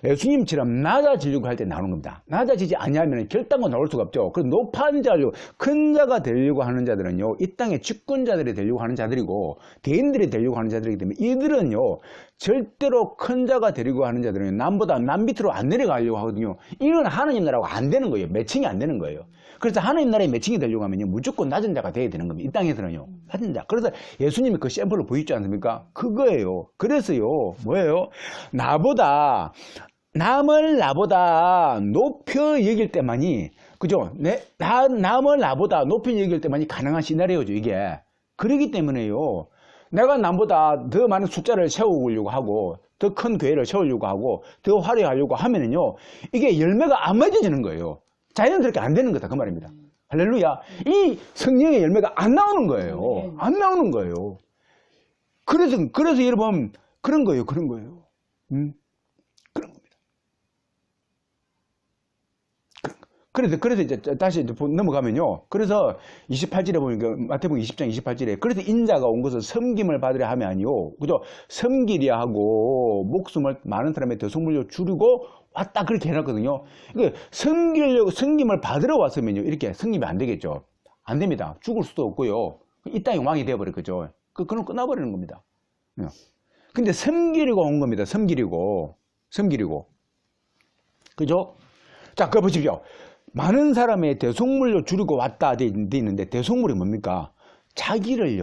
예수님처럼 낮아지려고 할 때 나오는 겁니다. 낮아지지 아니하면 결단코 나올 수가 없죠. 그 높은 자로, 큰 자가 되려고 하는 자들은요, 이 땅의 집권자들이 되려고 하는 자들이고 대인들이 되려고 하는 자들이기 때문에, 이들은요, 절대로 큰 자가 되려고 하는 자들은 남 밑으로 안 내려가려고 하거든요. 이건 하나님 나라하고 안 되는 거예요. 매칭이 안 되는 거예요. 그래서 하나님 나라에 매칭이 되려고 하면요, 무조건 낮은 자가 돼야 되는 겁니다. 이 땅에서는요, 낮은 자. 그래서 예수님이 그 샘플을 보여주지 않습니까? 그거예요. 그래서요, 뭐예요? 남을 나보다 높여 여길 때만이, 그죠? 남을 나보다 높여 여길 때만이 가능한 시나리오죠, 이게. 그러기 때문에요, 내가 남보다 더 많은 숫자를 세우려고 하고, 더 큰 교회를 세우려고 하고, 더 화려하려고 하면은요, 이게 열매가 안 맺어지는 거예요. 자연스럽게 안 되는 거다, 그 말입니다. 할렐루야. 이 성령의 열매가 안 나오는 거예요. 안 나오는 거예요. 그래서 여러분, 그런 거예요. 그런 거예요. 그런 겁니다. 그래서 이제 다시 넘어가면요. 그래서 28절에 보니까, 마태복음 20장 28절에, 그래서 인자가 온 것은 섬김을 받으려 함이 아니요, 그죠? 섬기려 하고, 목숨을 많은 사람의 대속물로 줄이고 왔다, 그렇게 해놨거든요. 섬김을 받으러 왔으면요, 이렇게 섬김이 안 되겠죠. 안 됩니다. 죽을 수도 없고요. 이 땅의 왕이 되어버릴 거죠. 그건 끝나버리는 겁니다. 근데 섬기려고 온 겁니다. 섬기려고. 그죠? 자, 그거 보십시오. 많은 사람의 대속물로 줄이고 왔다 돼 있는데, 대속물이 뭡니까? 자기를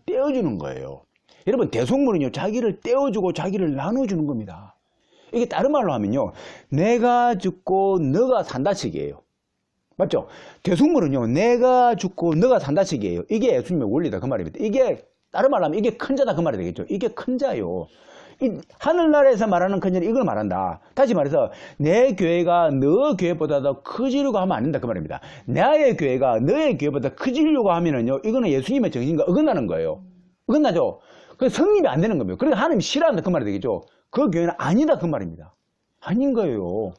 떼어주는 거예요. 여러분, 대속물은요, 자기를 떼어주고 자기를 나눠주는 겁니다. 이게 다른 말로 하면요, 내가 죽고 너가 산다식이에요. 맞죠? 대속물은요, 내가 죽고 너가 산다식이에요. 이게 예수님의 원리다, 그 말입니다. 이게 다른 말로 하면 이게 큰 자다, 그 말이 되겠죠. 이게 큰 자요. 하늘나라에서 말하는 큰 자는 이걸 말한다. 다시 말해서 내 교회가 너 교회보다 더 커지려고 하면 안 된다, 그 말입니다. 나의 교회가 너의 교회보다 커지려고 하면은요, 이거는 예수님의 정신과 어긋나는 거예요. 어긋나죠? 그래서 성립이 안 되는 겁니다. 그래서 하나님이 싫어한다, 그 말이 되겠죠. 그 교회는 아니다, 그 말입니다. 아닌 거예요.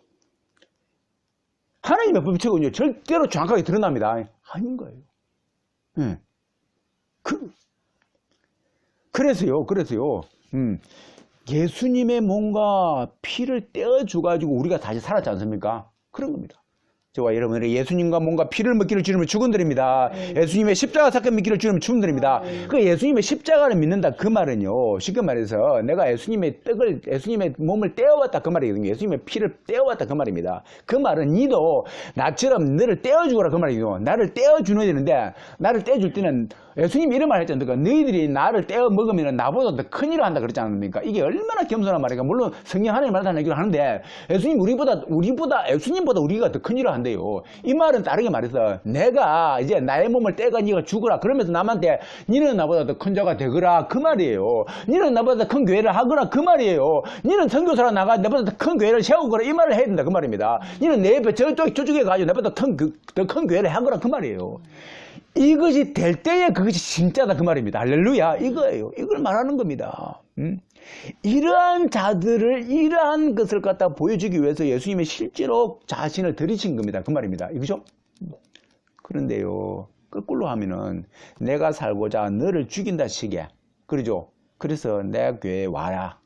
하나님의 법칙은요, 절대로 정확하게 드러납니다. 아닌 거예요. 그래서요, 예수님의 몸과 피를 떼어줘가지고 우리가 다시 살았지 않습니까? 그런 겁니다. 저와 여러분들이 예수님과 몸과 피를 먹기를 주님을 죽은들입니다. 예수님의 십자가 사건 믿기를 주님을 죽은들입니다. 그 예수님의 십자가를 믿는다, 그 말은요, 쉽게 말해서 내가 예수님의 몸을 떼어왔다, 그 말이거든요. 예수님의 피를 떼어왔다, 그 말입니다. 그 말은 니도 나처럼 너를 떼어주거라, 그 말이거든요. 나를 떼어주는 되는데, 나를 떼어줄 때는 예수님이 이런 말 했잖아요. 너희들이 나를 떼어 먹으면 나보다 더 큰 일을 한다 그랬지 않습니까? 이게 얼마나 겸손한 말이니까. 물론 성령 하나님 말하는 얘기를 하는데, 예수님보다 우리가 더 큰 일을 한다. 한대요. 이 말은 다르게 말해서 내가 이제 나의 몸을 떼가 네가 죽어라. 그러면서 남한테 니는 나보다 더 큰 자가 되거라. 그 말이에요. 니는 나보다 더 큰 교회를 하거라. 그 말이에요. 니는 선교사로 나가 나보다 더 큰 교회를 세우거라. 이 말을 해야 된다. 그 말입니다. 니는 내 옆에 저쪽에 가지고 나보다 더 큰 교회를 하거라. 그 말이에요. 이것이 될 때에 그것이 진짜다. 그 말입니다. 할렐루야. 이거예요. 이걸 말하는 겁니다. 이러한 자들을 이러한 것을 갖다 보여주기 위해서 예수님이 실제로 자신을 들이신 겁니다. 그 말입니다. 이거죠? 그런데요, 거꾸로 하면은 내가 살고자 너를 죽인다 시게. 그러죠? 그래서 내 교회에 와라.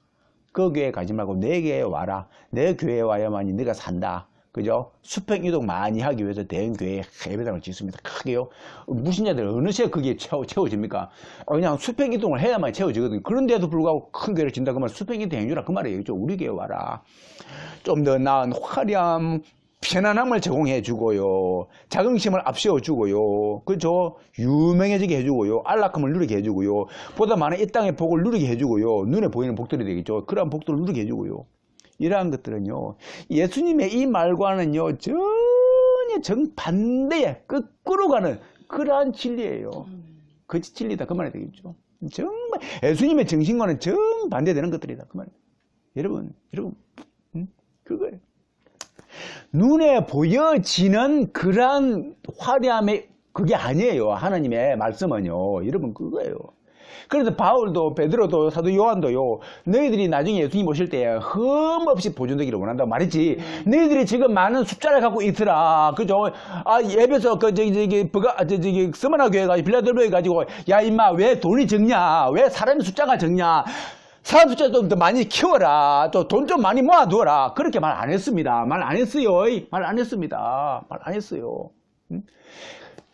그 교회에 가지 말고 내 교회에 와라. 내 교회에 와야만이 네가 산다. 그죠? 수평 이동 많이 하기 위해서 대형교회에 예배당을 짓습니다. 크게요. 무신자들 어느 시에 그게 채워집니까? 그냥 수평 이동을 해야만 채워지거든요. 그런데도 불구하고 큰 교회를 짓는다 그러면 수평 이동 해주라 그 말이에요. 우리 교회 와라. 좀 더 나은 화려함, 편안함을 제공해 주고요. 자긍심을 앞세워 주고요. 그죠? 유명해지게 해주고요. 안락함을 누리게 해주고요. 보다 많은 이 땅의 복을 누리게 해주고요. 눈에 보이는 복들이 되겠죠. 그러한 복들을 누리게 해주고요. 이러한 것들은요, 예수님의 이 말과는요, 전혀 정반대에 거꾸로 가는 그러한 진리예요. 그 진리다. 그 말이 되겠죠. 정말 예수님의 정신과는 정반대되는 것들이다. 그 말이에요. 여러분, 그거예요. 눈에 보여지는 그러한 화려함의 그게 아니에요. 하나님의 말씀은요. 여러분, 그거예요. 그래서 바울도 베드로도 사도 요한도요, 너희들이 나중에 예수님 오실 때 흠없이 보존되기를 원한다고 말했지. 너희들이 지금 많은 숫자를 갖고 있더라. 그죠? 예배서 스마나 교회가 빌라델비아에 가지고 야 임마 왜 돈이 적냐? 왜 사람의 숫자가 적냐? 사람 숫자 좀 더 많이 키워라. 또 돈 좀 많이 모아두어라. 그렇게 말 안 했습니다. 말 안 했어요. 말 안 했습니다. 말 안 했어요.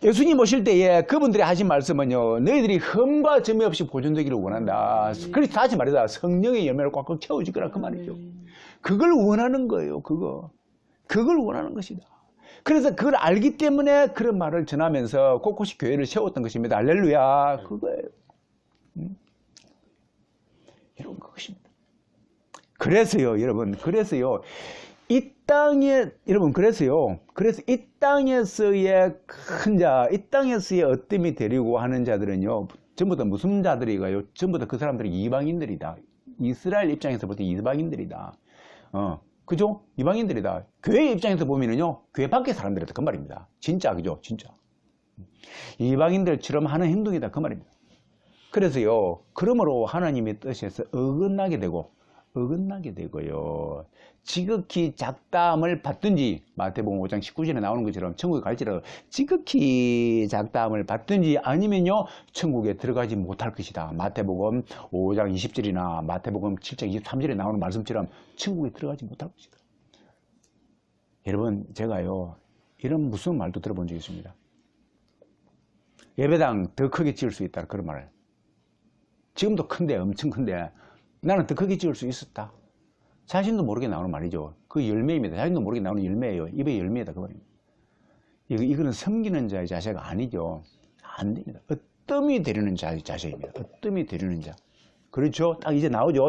예수님 오실 때에 그분들이 하신 말씀은요, 너희들이 흠과 점이 없이 보존되기를 원한다. 그래서 다시 말해서 성령의 열매를 꽉꽉 채워줄 거라 그 말이죠. 그걸 원하는 거예요. 그걸 원하는 것이다. 그래서 그걸 알기 때문에 그런 말을 전하면서 곳곳이 교회를 세웠던 것입니다. 할렐루야. 그거예요. 여러분, 그것입니다. 그래서요, 여러분, 이 땅에, 여러분, 그래서 이 땅에서의 큰 자, 이 땅에서의 어뜸이 되려고 하는 자들은요, 전부 다 무슨 자들이가요? 전부 다 그 사람들이 이방인들이다. 이스라엘 입장에서 볼 때 이방인들이다. 그죠? 이방인들이다. 교회 입장에서 보면은요, 교회 밖의 사람들이다. 그 말입니다. 진짜, 그죠? 진짜. 이방인들처럼 하는 행동이다. 그 말입니다. 그래서요, 그러므로 하나님의 뜻에서 어긋나게 되고요. 지극히 작다함을 받든지, 마태복음 5장 19절에 나오는 것처럼 천국에 갈지라도 지극히 작다함을 받든지 아니면요, 천국에 들어가지 못할 것이다. 마태복음 5장 20절이나 마태복음 7장 23절에 나오는 말씀처럼 천국에 들어가지 못할 것이다. 여러분, 제가요, 이런 무슨 말도 들어본 적이 있습니다. 예배당 더 크게 지을 수 있다. 그런 말을. 지금도 큰데, 엄청 큰데, 나는 더 크게 지을 수 있었다. 자신도 모르게 나오는 말이죠. 그 열매입니다. 자신도 모르게 나오는 열매예요. 입의 열매다. 그 말입니다. 이거는 섬기는 자의 자세가 아니죠. 안 됩니다. 어뜸이 되려는 자의 자세입니다. 어뜸이 되려는 자. 그렇죠? 딱 이제 나오죠.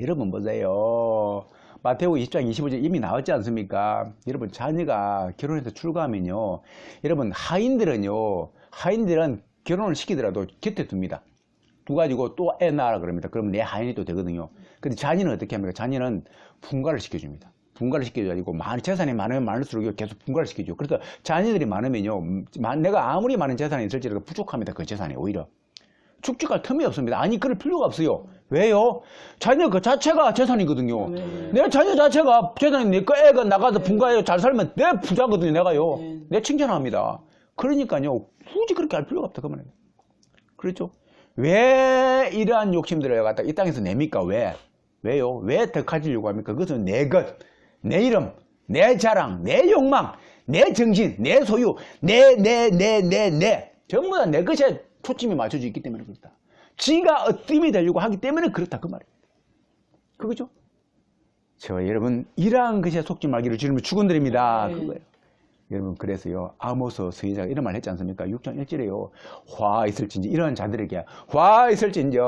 여러분 보세요. 마태복음 20장 25절 이미 나왔지 않습니까? 여러분, 자녀가 결혼해서 출가하면요, 여러분, 하인들은 결혼을 시키더라도 곁에 둡니다. 두가지고 또 애 낳으라 그럽니다. 그러면 내 하인이 또 되거든요. 근데 자녀는 어떻게 합니까? 자녀는 분가를 시켜줍니다. 분가를 시켜가지고 재산이 많으면 많을수록 계속 분가를 시켜줘. 그래서 자녀들이 많으면요, 내가 아무리 많은 재산이 있을지라도 부족합니다. 그 재산이 오히려. 축적할 틈이 없습니다. 아니, 그럴 필요가 없어요. 왜요? 자녀 그 자체가 재산이거든요. 내 자녀 자체가 재산이 내 거 애가 나가서 분가해요. 잘 살면 내 부자거든요. 내가요. 내 칭찬합니다. 그러니까요, 굳이 그렇게 할 필요가 없다. 그 말이에요. 그렇죠? 왜 이러한 욕심들을 갖다 이 땅에서 냅니까? 왜요? 왜 더 가지려고 합니까? 그것은 내 것, 내 이름, 내 자랑, 내 욕망, 내 정신, 내 소유, 전부 다 내 것에 초점이 맞춰져 있기 때문에 그렇다. 지가 어뜸이 되려고 하기 때문에 그렇다. 그 말입니다. 그거죠? 여러분, 이러한 것에 속지 말기를 주님을 축원드립니다. 그거예요. 여러분, 그래서요, 아모스 선지자가 이런 말 했지 않습니까? 6장 1절에요. 화 있을진지, 이런 자들에게, 화 있을진지,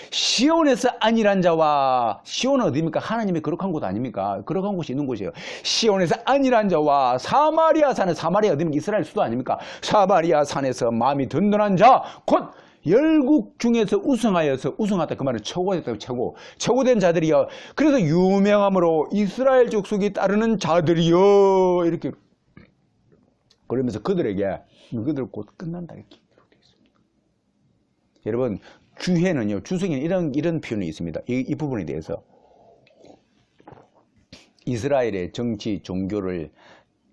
시온에서 안일한 자와, 시온은 어디입니까? 하나님의 거룩한 곳 아닙니까? 거룩한 곳이 있는 곳이에요. 시온에서 안일한 자와, 사마리아 산에, 사마리아 어디입니까? 이스라엘 수도 아닙니까? 사마리아 산에서 마음이 든든한 자, 곧 열국 중에서 우승하다. 그 말은 최고가 됐다고, 최고된 자들이여. 그래서 유명함으로 이스라엘 족속이 따르는 자들이여. 이렇게. 그러면서 그들 곧 끝난다. 이렇게 기록되어 있습니다. 여러분, 주해는요, 주성에는 이런 표현이 있습니다. 이 부분에 대해서. 이스라엘의 정치, 종교를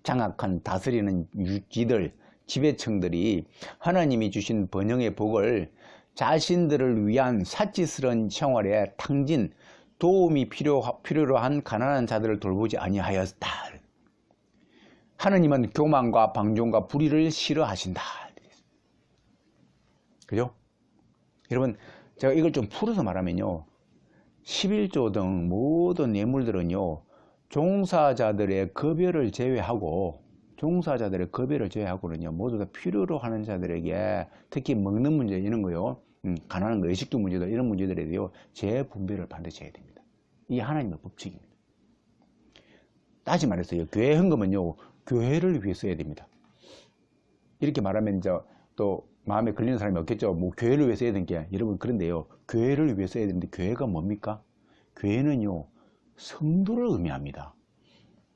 장악한 다스리는 유지들, 지배층들이 하나님이 주신 번영의 복을 자신들을 위한 사치스러운 생활에 탕진, 도움이 필요로 한 가난한 자들을 돌보지 아니하였다. 하나님은 교만과 방종과 불의를 싫어하신다. 그죠? 여러분, 제가 이걸 좀 풀어서 말하면요, 11조 등 모든 예물들은요, 종사자들의 급여를 제외하고는요, 모두 다 필요로 하는 자들에게, 특히 먹는 문제, 이런 거요, 가난한 거, 의식주 문제들, 이런 문제들에도요, 재분배를 반드시 해야 됩니다. 이게 하나님의 법칙입니다. 다시 말해서요, 교회 헌금은요, 교회를 위해 써야 됩니다. 이렇게 말하면 이제 또 마음에 걸리는 사람이 없겠죠. 뭐 교회를 위해 써야 되는 게, 여러분, 그런데요, 교회를 위해 써야 되는데, 교회가 뭡니까? 교회는요, 성도를 의미합니다.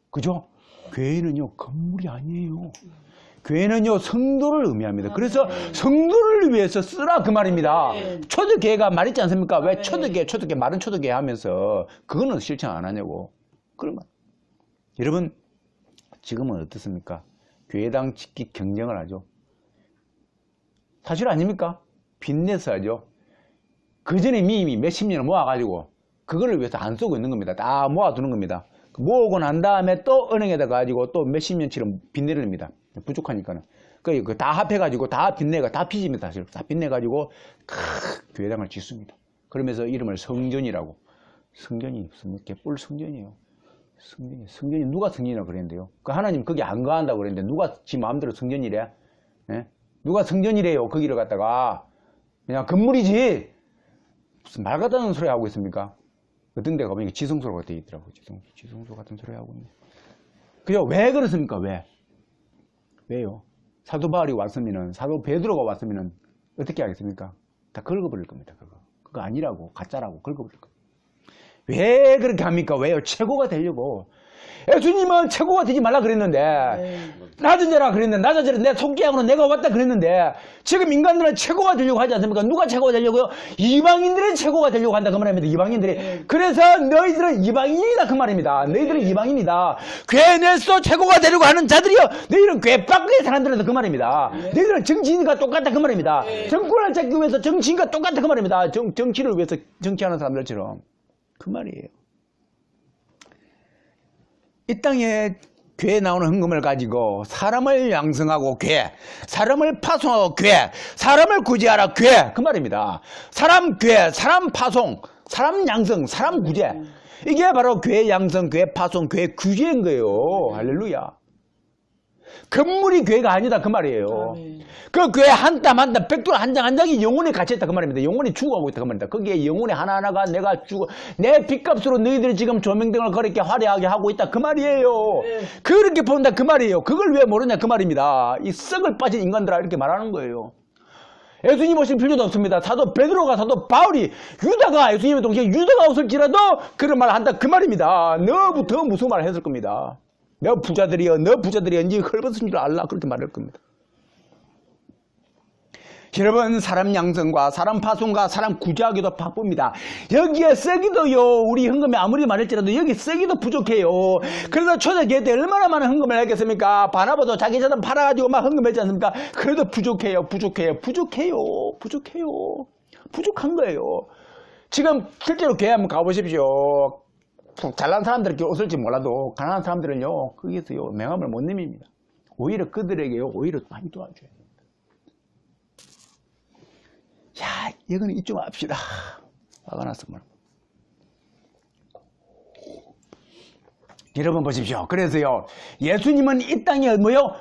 그죠? 교회는요, 건물이 아니에요. 교회는요, 성도를 의미합니다. 그래서 성도를 위해서 쓰라, 그 말입니다. 초대교회가 말했지 않습니까? 왜 초대교회, 말은 초대교회 하면서 그거는 실천 안 하냐고. 그런 말. 여러분, 지금은 어떻습니까? 교회당 짓기 경쟁을 하죠. 사실 아닙니까? 빚내서 하죠. 그 전에 이미 몇십 년을 모아가지고 그거를 위해서 안 쓰고 있는 겁니다. 다 모아두는 겁니다. 모으고 난 다음에 또 은행에다 가지고 또 몇십 년치를 빚내립니다. 부족하니까는. 그 다 합해가지고 다 빚내가 다 빚입니다. 사실 다 빚내가지고 교회당을 짓습니다. 그러면서 이름을 성전이라고. 성전이 무슨 개뿔 성전이에요. 성전이 누가 성전이라고 그랬는데요? 그 하나님 거기 안 가한다고 그랬는데 누가 지 마음대로 성전이래? 예? 누가 성전이래요? 거기를 갖다가 그냥 건물이지. 무슨 말 같다는 소리 하고 있습니까? 어떤 데 가보니까 지성소로 되어 있더라고요. 지성소 같은 소리 하고 있네. 그죠? 왜 그렇습니까? 왜요? 사도 바울이 왔으면은, 사도 베드로가 왔으면은 어떻게 하겠습니까? 다 긁어버릴 겁니다. 그거 아니라고, 가짜라고 긁어버릴 겁니다. 왜 그렇게 합니까? 왜요? 최고가 되려고. 예수님은 최고가 되지 말라 그랬는데, 낮아져라 그랬는데, 내 손기약으로 내가 왔다 그랬는데, 지금 인간들은 최고가 되려고 하지 않습니까? 누가 최고가 되려고요? 이방인들은 최고가 되려고 한다 그 말입니다. 이방인들이. 그래서 너희들은 이방인이다 그 말입니다. 너희들은 이방인이다. 교회 내에서 최고가 되려고 하는 자들이요, 너희들은 교회 밖의 사람들이다 그 말입니다. 너희들은 정치인과 똑같다 그 말입니다. 정권을 잡기 위해서 정치인과 똑같다 그 말입니다. 정치를 위해서 정치하는 사람들처럼. 그 말이에요. 이 땅에 교회에 나오는 헌금을 가지고 사람을 양성하고 교회, 사람을 파송하고 교회, 사람을 구제하라 교회, 그 말입니다. 사람 교회, 사람 파송, 사람 양성, 사람 구제. 이게 바로 교회 양성, 교회 파송, 교회 구제인 거예요. 할렐루야. 건물이 교회가 아니다 그 말이에요. 아멘. 그 교회 한 땀 한 땀, 백돌 한 장 한 장이 영혼에 갇혀있다 그 말입니다. 영혼이 죽어가고 있다 그 말입니다. 거기에 영혼의 하나하나가 내가 죽어, 내 빚값으로 너희들이 지금 조명등을 그렇게 화려하게 하고 있다 그 말이에요. 그렇게 본다 그 말이에요. 그걸 왜 모르냐 그 말입니다. 이 썩을 빠진 인간들아 이렇게 말하는 거예요. 예수님 오실 필요도 없습니다. 사도 베드로가, 사도 바울이, 유다가, 예수님의 동생 유다가 없을지라도 그런 말을 한다 그 말입니다. 너부터 무슨 말을 했을 겁니다. 너 부자들이여 네 헐벗은 줄 알라 그렇게 말할 겁니다. 여러분, 사람 양성과 사람 파송과 사람 구제하기도 바쁩니다. 여기에 쓰기도요, 우리 헌금에 아무리 많을지라도 여기 쓰기도 부족해요. 그래서 초대교회 때 얼마나 많은 헌금을 했겠습니까? 바나바도 자기 자산 팔아가지고 막 헌금했지 않습니까? 그래도 부족해요. 부족한 거예요. 지금 실제로 교회 한번 가보십시오. 잘난 사람들은 없을지 몰라도 가난한 사람들은요, 거기서요 명함을 못 내밉니다. 오히려 그들에게요, 오히려 많이 도와줘야 됩니다. 야, 이거는 이쪽 합시다. 화가 났어. 여러분 보십시오. 그래서요, 예수님은 이 땅에 뭐요?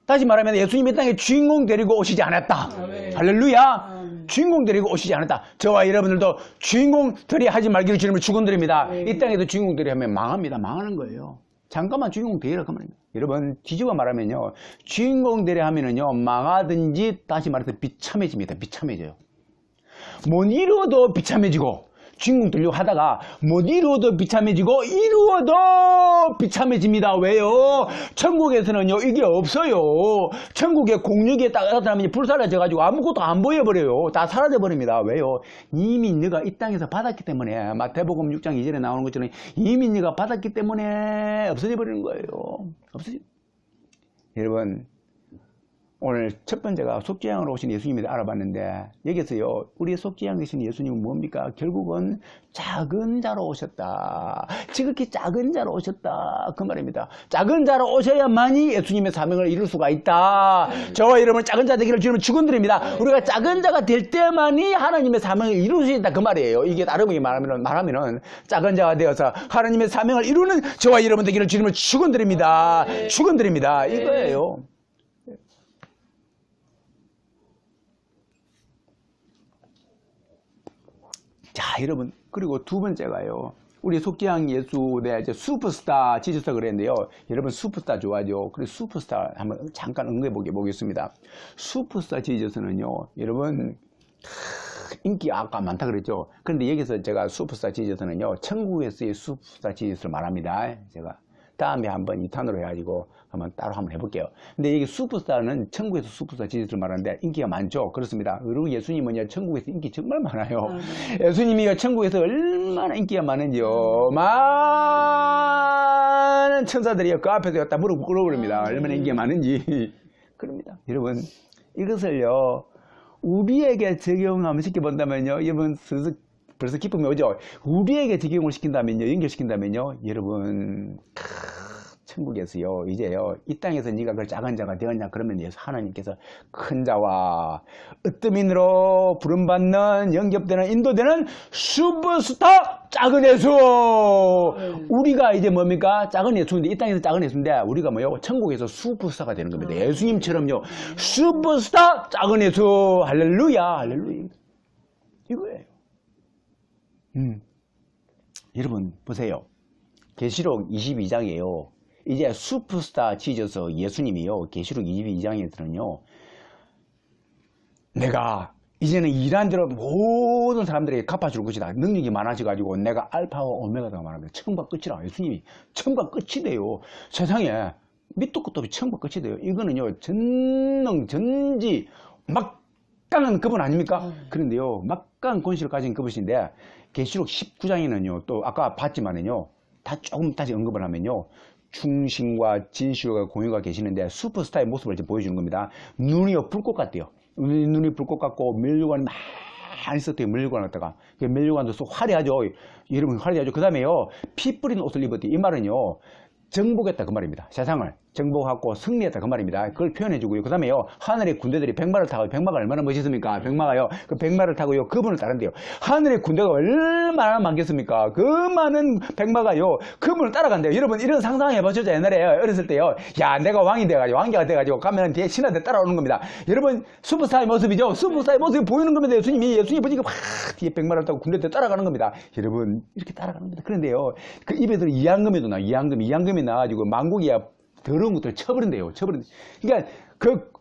다시 말하면 예수님이 이 땅에 주인공 데리고 오시지 않았다. 할렐루야. 주인공 데리고 오시지 않았다. 저와 여러분들도 주인공들이 하지 말기를 주님을 축원드립니다. 이 땅에도 주인공들이 하면 망합니다. 망하는 거예요. 잠깐만 주인공 되라 그 말입니다. 여러분 뒤집어 말하면요, 주인공 되려 하면은요, 망하든지 다시 말해서 비참해집니다. 비참해져요. 못 이루어도 비참해지고, 주인공 되려고 하다가 못 이루어도 비참해지고, 이루어도 비참해집니다. 왜요? 천국에서는요 이게 없어요. 천국의 공육에 딱 나타나면 불사라져가지고 아무것도 안 보여버려요. 다 사라져버립니다. 왜요? 이미 너가 이 땅에서 받았기 때문에, 마태복음 6장 2절에 나오는 것처럼 이미 너가 받았기 때문에 없어져 버리는 거예요. 여러분, 오늘 첫 번째가 속죄양으로 오신 예수님을 알아봤는데, 여기서요, 우리의 속죄양 되신 예수님은 뭡니까? 결국은 작은 자로 오셨다. 지극히 작은 자로 오셨다. 그 말입니다. 작은 자로 오셔야만이 예수님의 사명을 이룰 수가 있다. 저와 여러분 작은 자 되기를 주님은 축원드립니다. 우리가 작은 자가 될 때만이 하나님의 사명을 이룰 수 있다. 그 말이에요. 이게 다른 의미 말하면은 작은 자가 되어서 하나님의 사명을 이루는 저와 여러분 되기를 주님을 축원드립니다. 축원드립니다. 이거예요. 자, 여러분, 그리고 두 번째가요, 우리 속죄양 예수, 이제 슈퍼스타 지저스 그랬는데요. 여러분 슈퍼스타 좋아하죠? 그래서 슈퍼스타 한번 잠깐 언급해 보겠습니다. 슈퍼스타 지저스는요, 여러분 인기 아까 많다 그랬죠? 그런데 여기서 제가 슈퍼스타 지저스는요, 천국에서의 슈퍼스타 지저스를 말합니다. 제가 다음에 한번 2탄으로 해가지고 한번 따로 한번 해볼게요. 근데 이게 슈퍼스타는 천국에서 슈퍼스타 지저스를 말하는데 인기가 많죠. 그렇습니다. 그리고 예수님은요, 천국에서 인기 정말 많아요. 예수님이요, 천국에서 얼마나 인기가 많은지요. 많은 천사들이요, 그 앞에서 다 물어버립니다. 얼마나 인기가 많은지. 그럽니다. 여러분, 이것을요, 우리에게 적용하면 쉽게 본다면요, 여러분, 벌써 기쁨이 오죠. 우리에게 적용을 시킨다면요, 연결시킨다면요, 여러분, 천국에서요, 이제요, 이 땅에서 네가 그 작은 자가 되었냐 그러면 하나님께서 큰 자와 으뜸인으로 부름받는, 영접되는, 인도되는 슈퍼스타 작은 예수. 우리가 이제 뭡니까? 작은 예수인데, 이 땅에서 작은 예수인데, 우리가 뭐요? 천국에서 슈퍼스타가 되는 겁니다. 예수님처럼요, 슈퍼스타 작은 예수. 할렐루야, 할렐루야. 이거예요. 여러분 보세요. 계시록 22장이에요. 이제 슈퍼스타 지저스 예수님이요, 계시록 22장에서는요, 내가 이제는 일한 대로 모든 사람들에게 갚아줄 것이다. 능력이 많아져가지고 내가 알파와 오메가가 말합니다. 처음과 끝이라. 예수님이 처음과 끝이 돼요. 세상에 밑도 끝도 없이 처음과 끝이 돼요. 이거는요, 전능 전지 막강한 그분 아닙니까? 그런데요, 막강한 권세를 가진 그분인데, 계시록 19장에는요, 또 아까 봤지만은요, 다 조금 다시 언급을 하면요, 충신과 진실과 공유가 계시는데 슈퍼스타의 모습을 이제 보여주는 겁니다. 눈이요, 불꽃 같대요. 눈이 불꽃 같고 면류관이 많이 있었대요. 면류관 갖다가. 면류관도 쏙 화려하죠. 여러분 화려하죠. 그 다음에요, 피 뿌린 옷을 입었대. 이 말은요, 정복했다 그 말입니다. 세상을 정복하고 승리했다 그 말입니다. 그걸 표현해주고요. 그 다음에요, 하늘의 군대들이 백마를 타고, 백마가 얼마나 멋있습니까? 백마가요, 그 백마를 타고요, 그분을 따른대요. 하늘의 군대가 얼마나 많겠습니까? 그 많은 백마가요, 그분을 따라간대요. 여러분 이런 상상해보셨죠? 옛날에 어렸을 때요, 야, 내가 왕이 돼가지고, 왕자가 돼가지고 가면은 뒤에 신하들 따라오는 겁니다. 여러분 슈퍼스타의 모습이죠. 슈퍼스타의 모습이 보이는 겁니다. 예수님이 보니까 막 뒤에 백마를 타고 군대들 따라가는 겁니다. 여러분 이렇게 따라가는 겁니다. 그런데요, 그 입에서 이양금에도 나, 이양금이 나가지고 망국이야 더러운 것들을 쳐버린대요. 그러니까 그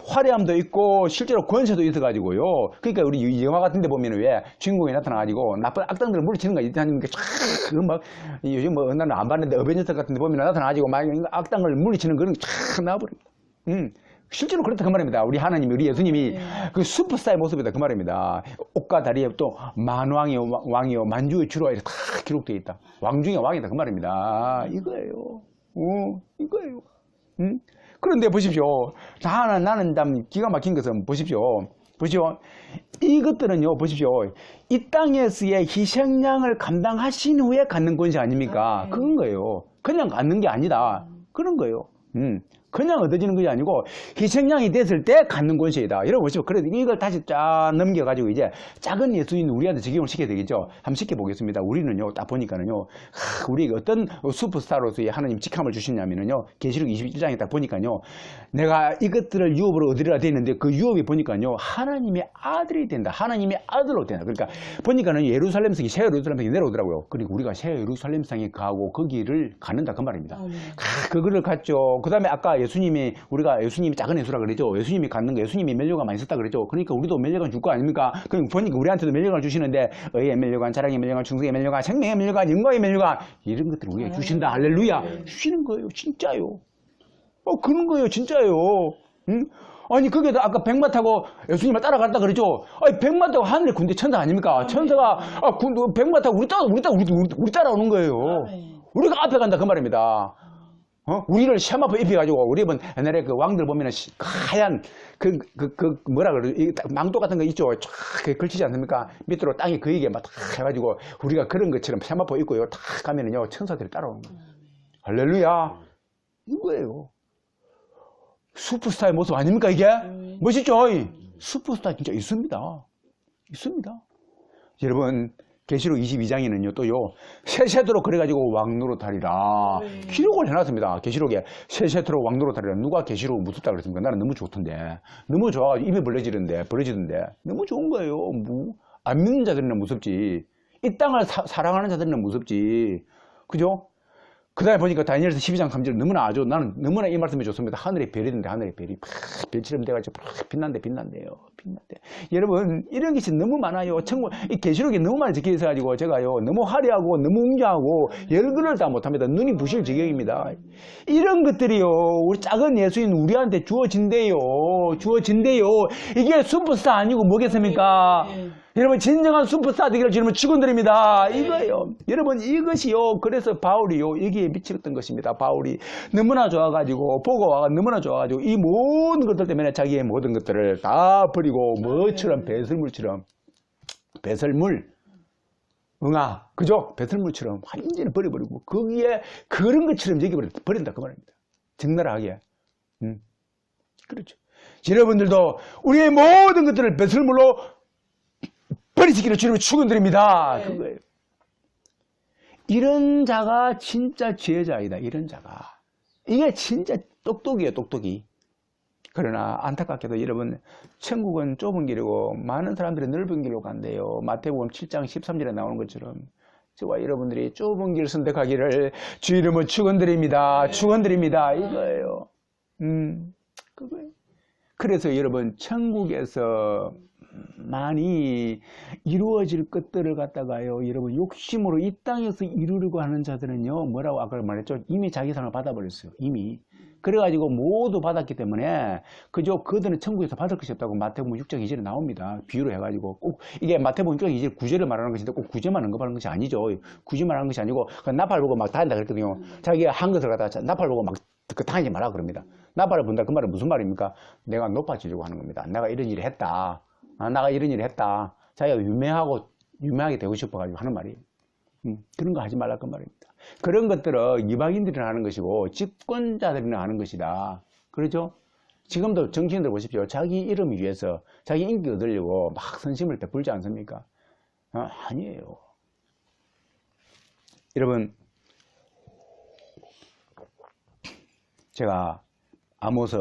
화려함도 있고 실제로 권세도 있어가지고요. 그러니까 우리 이 영화 같은 데 보면 왜 주인공이 나타나가지고 나쁜 악당들을 물리치는 거 있다니까 막 요즘 뭐 나는 안 봤는데 어벤져스 같은 데 보면 나타나가지고 막 악당을 물리치는 그런 촥 나와버립니다. 실제로 그렇다 그 말입니다. 우리 하나님이, 우리 예수님이 그 슈퍼스타의 모습이다 그 말입니다. 옷과 다리에 또 만왕이요, 왕이요, 만주의 주로 이렇게 다 기록되어 있다. 왕 중에 왕이다 그 말입니다. 이거예요. 이거예요. 그런데 보십시오. 나는 참 기가 막힌 것은 보십시오. 이것들은요, 보십시오. 이 땅에서의 희생양을 감당하신 후에 갖는 권세 아닙니까? 그런 거예요. 그냥 갖는 게 아니다. 그런 거예요. 그냥 얻어지는 것이 아니고 희생양이 됐을 때 갖는 권세이다. 여러분 보시죠. 그래도 이걸 다시 쫙 넘겨가지고 이제 작은 예수인 우리한테 적용을 시켜야 되겠죠. 한번 시켜보겠습니다. 우리는요, 딱 보니까는요, 우리 어떤 슈퍼스타로서의 하나님 직함을 주시냐면요, 계시록 21장에 딱 보니까요, 내가 이것들을 유업으로 얻으리라 되어 있는데 그 유업이 보니까요, 하나님의 아들이 된다. 하나님의 아들로 된다. 그러니까 보니까는 예루살렘성이 새 예루살렘성이 내려오더라고요. 그리고 우리가 새 예루살렘성에 가고 거기를 가는다 그 말입니다. 그거를 갔죠. 그 다음에 아까 예수님이 작은 예수라 그러죠. 예수님이 갖는 거, 예수님이 멸류관 많이 썼다 그러죠. 그러니까 우리도 멸류관 줄 거 아닙니까? 그럼 보니까 우리한테도 멸류관을 주시는데 의의 멸류관, 자랑의 멸류관, 충성의 멸류관, 생명의 멸류관, 영광의 멸류관 이런 것들을 우리가 주신다. 할렐루야. 주시는 거예요. 진짜요. 그런 거예요. 진짜요. 응? 아니 그게 아까 백마 타고 예수님을 따라갔다 그러죠. 아니 백마 타고 하늘의 군대 천사 아닙니까? 천사가 백마 타고 우리 따라오는 거예요. 우리가 앞에 간다 그 말입니다. 우리를 시험 앞에 입혀가지고 우리 옛날에 그 왕들 보면은 하얀 뭐라 그러지 망토 같은 거 있죠. 쫙 걸치지 않습니까? 밑으로 땅에 그이게 막 탁 해가지고 우리가 그런 것처럼 시험 앞에 입고요. 탁 가면은요 천사들이 따라오는 거예요. 할렐루야. 이거예요. 슈퍼스타의 모습 아닙니까 이게? 멋있죠? 슈퍼스타 진짜 있습니다. 있습니다. 여러분 계시록 22장에는요 또요 세세토록 그래가지고 왕노릇하리라 기록을 해놨습니다. 계시록에 세세토록 왕노릇하리라. 누가 계시록 무섭다 그랬습니까? 나는 너무 좋던데, 너무 좋아가지고 입에 벌어지던데 너무 좋은 거예요. 안 믿는 자들은 무섭지, 이 땅을 사랑하는 자들은 무섭지, 그죠? 그 다음에 보니까 다니엘서 12장 3절 나는 너무나 이 말씀이 좋습니다. 하늘의 별이던데 하늘의 별이 별처럼 돼가지고 빛난대요. 여러분 이런 것이 너무 많아요. 이 계시록에 너무 많이 적혀 있어가지고 제가요 너무 화려하고 너무 웅장하고 열거를 다 못합니다. 눈이 부실 지경입니다. 이런 것들이요 우리 작은 예수인 우리한테 주어진대요. 이게 슈퍼스타 아니고 뭐겠습니까? 여러분 진정한 슈퍼스타 되기를 주님은 축원드립니다. 이거예요. 여러분 이것이요. 그래서 바울이요 여기에 미쳤던 것입니다. 바울이 너무나 좋아가지고 보고 와가 너무나 좋아가지고 이 모든 것들 때문에 자기의 모든 것들을 다 버리고 뭐처럼 배설물 응아 그죠? 배설물처럼 완전히 버려버리고 거기에 그런 것처럼 여기 버린다 그 말입니다. 적나라하게. 그렇죠. 여러분들도 우리의 모든 것들을 배설물로 버리시기를 주님을 축원드립니다. 그거예요. 이런 자가 진짜 지혜자이다. 이런 자가. 이게 진짜 똑똑이에요. 똑똑이. 그러나 안타깝게도 여러분 천국은 좁은 길이고 많은 사람들이 넓은 길로 간대요. 마태복음 7장 13절에 나오는 것처럼 저와 여러분들이 좁은 길 선택하기를 주 이름은 축원드립니다. 축원드립니다. 이거예요. 그거예요. 그래서 여러분 천국에서 많이 이루어질 것들을 갖다가요 여러분 욕심으로 이 땅에서 이루려고 하는 자들은요 뭐라고 아까 말했죠? 이미 자기 상을 받아버렸어요. 이미 그래가지고 모두 받았기 때문에 그저 그들은 천국에서 받을 것이 없다고 마태복음 6장 2절에 나옵니다. 비유로 해가지고 꼭 이게 마태복음 6장 2절 9절을 말하는 것인데 꼭 9절만 언급하는 것이 아니죠. 9절만 하는 것이 아니고 나팔 보고 막 다닌다 그랬거든요. 자기가 한 것을 갖다가 나팔 보고 막 다니지 마라 그럽니다. 나팔을 본다 그 말은 무슨 말입니까? 내가 높아지려고 하는 겁니다. 내가 이런 일을 했다. 내가 이런 일을 했다. 자기가 유명하게 되고 싶어가지고 하는 말이에요. 그런 거 하지 말라 그 말입니다. 그런 것들은 이방인들이 하는 것이고 집권자들이 하는 것이다. 그렇죠? 지금도 정치인들 보십시오. 자기 이름 위해서 자기 인기 얻으려고 막 선심을 베풀지 않습니까? 아니에요. 여러분 제가 아모스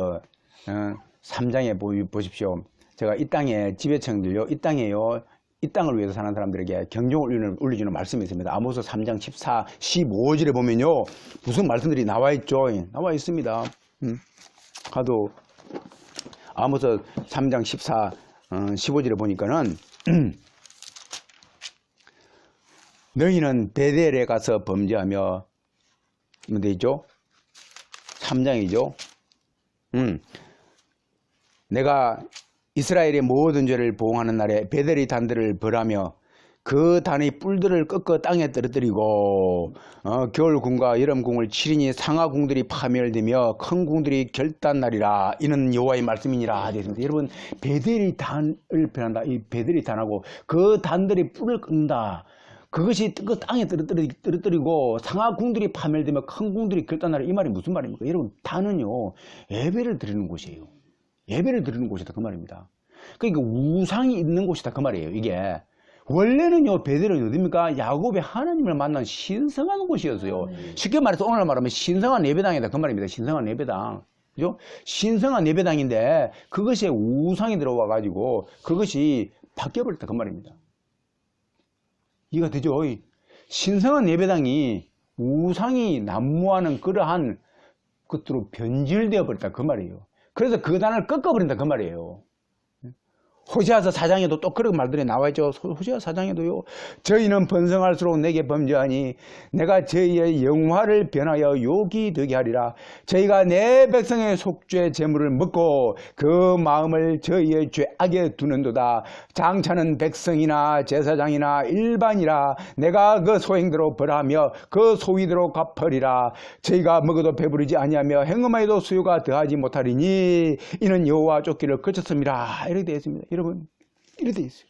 3장에 보십시오. 제가 이 땅에 지배층들요, 이 땅을 위해서 사는 사람들에게 경종을 울려주는 말씀이 있습니다. 아모스 3장 14, 15절에 보면요, 무슨 말씀들이 나와 있죠? 나와 있습니다. 가도 아모스 3장 14, 15절에 보니까는 너희는 베델에 가서 범죄하며 뭐 되죠? 3장이죠. 내가 이스라엘의 모든 죄를 보응하는 날에 베델의 단들을 벌하며 그 단의 뿔들을 꺾어 땅에 떨어뜨리고 겨울궁과 여름궁을 치리니 상하궁들이 파멸되며 큰 궁들이 결단나리라. 이는 여호와의 말씀이니라. 되었습니다. 여러분 베델의 단을 변한다. 이 베델의 단하고 그 단들이 뿔을 끈다. 그것이 그 땅에 떨어뜨리고 상하 궁들이 파멸되며 큰 궁들이 결단하라. 이 말이 무슨 말입니까? 여러분, 단은요, 예배를 드리는 곳이에요. 예배를 드리는 곳이다. 그 말입니다. 그러니까 우상이 있는 곳이다. 그 말이에요. 이게. 원래는요, 베델은 어딥니까? 야곱이 하나님을 만난 신성한 곳이었어요. 쉽게 말해서 오늘 말하면 신성한 예배당이다. 그 말입니다. 신성한 예배당. 그죠? 신성한 예배당인데 그것에 우상이 들어와가지고 그것이 바뀌어버렸다. 그 말입니다. 이해가 되죠? 신성한 예배당이 우상이 난무하는 그러한 것으로 변질되어 버렸다. 그 말이에요. 그래서 그 단을 꺾어버린다. 그 말이에요. 호세아서 4장에도 또 그런 말들이 나와있죠. 호세아 4장에도요. 저희는 번성할수록 내게 범죄하니 내가 저희의 영화를 변하여 욕이 되게 하리라. 저희가 내 백성의 속죄 제물을 먹고 그 마음을 저희의 죄악에 두는도다. 장차는 백성이나 제사장이나 일반이라 내가 그 소행대로 벌하며 그 소위대로 갚으리라. 저희가 먹어도 배부르지 아니하며 행음하여도 수요가 더하지 못하리니 이는 여호와 쫓기를 거쳤음이라. 이렇게 되어 있습니다. 여러분, 이렇게 되어 있어요.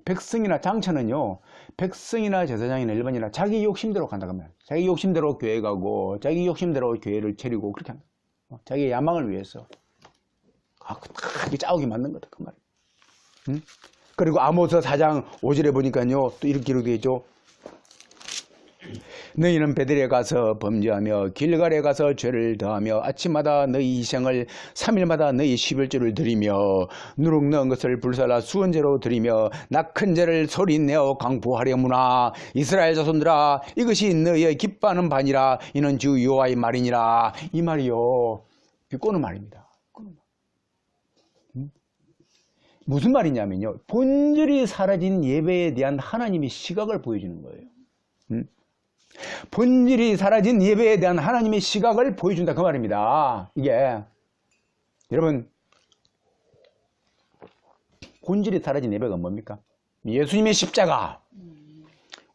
백성이나 장차는요, 백성이나 제사장이나 일반이나 자기 욕심대로 간다 그러면 자기 욕심대로 교회 가고 자기 욕심대로 교회를 차리고 그렇게 합니다. 자기의 야망을 위해서 짜오게 만든 거다 그 말이에요. 그리고 아모스 4장 5절에 보니까요, 또 이렇게 기록되어 있죠. 너희는 베델에 가서 범죄하며 길갈에 가서 죄를 더하며 아침마다 너희 희생을 3일마다 너희 11조를 드리며 누룩 넣은 것을 불살라 수언제로 드리며 낙큰 죄를 소리내어 강포하려무나. 이스라엘 자손들아, 이것이 너희의 기뻐하는 바니라. 이는 주 여호와의 말이니라. 이 말이요, 비꼬는 말입니다. 무슨 말이냐면요, 본질이 사라진 예배에 대한 하나님의 시각을 보여주는 거예요. 본질이 사라진 예배에 대한 하나님의 시각을 보여준다 그 말입니다. 이게 여러분, 본질이 사라진 예배가 뭡니까? 예수님의 십자가,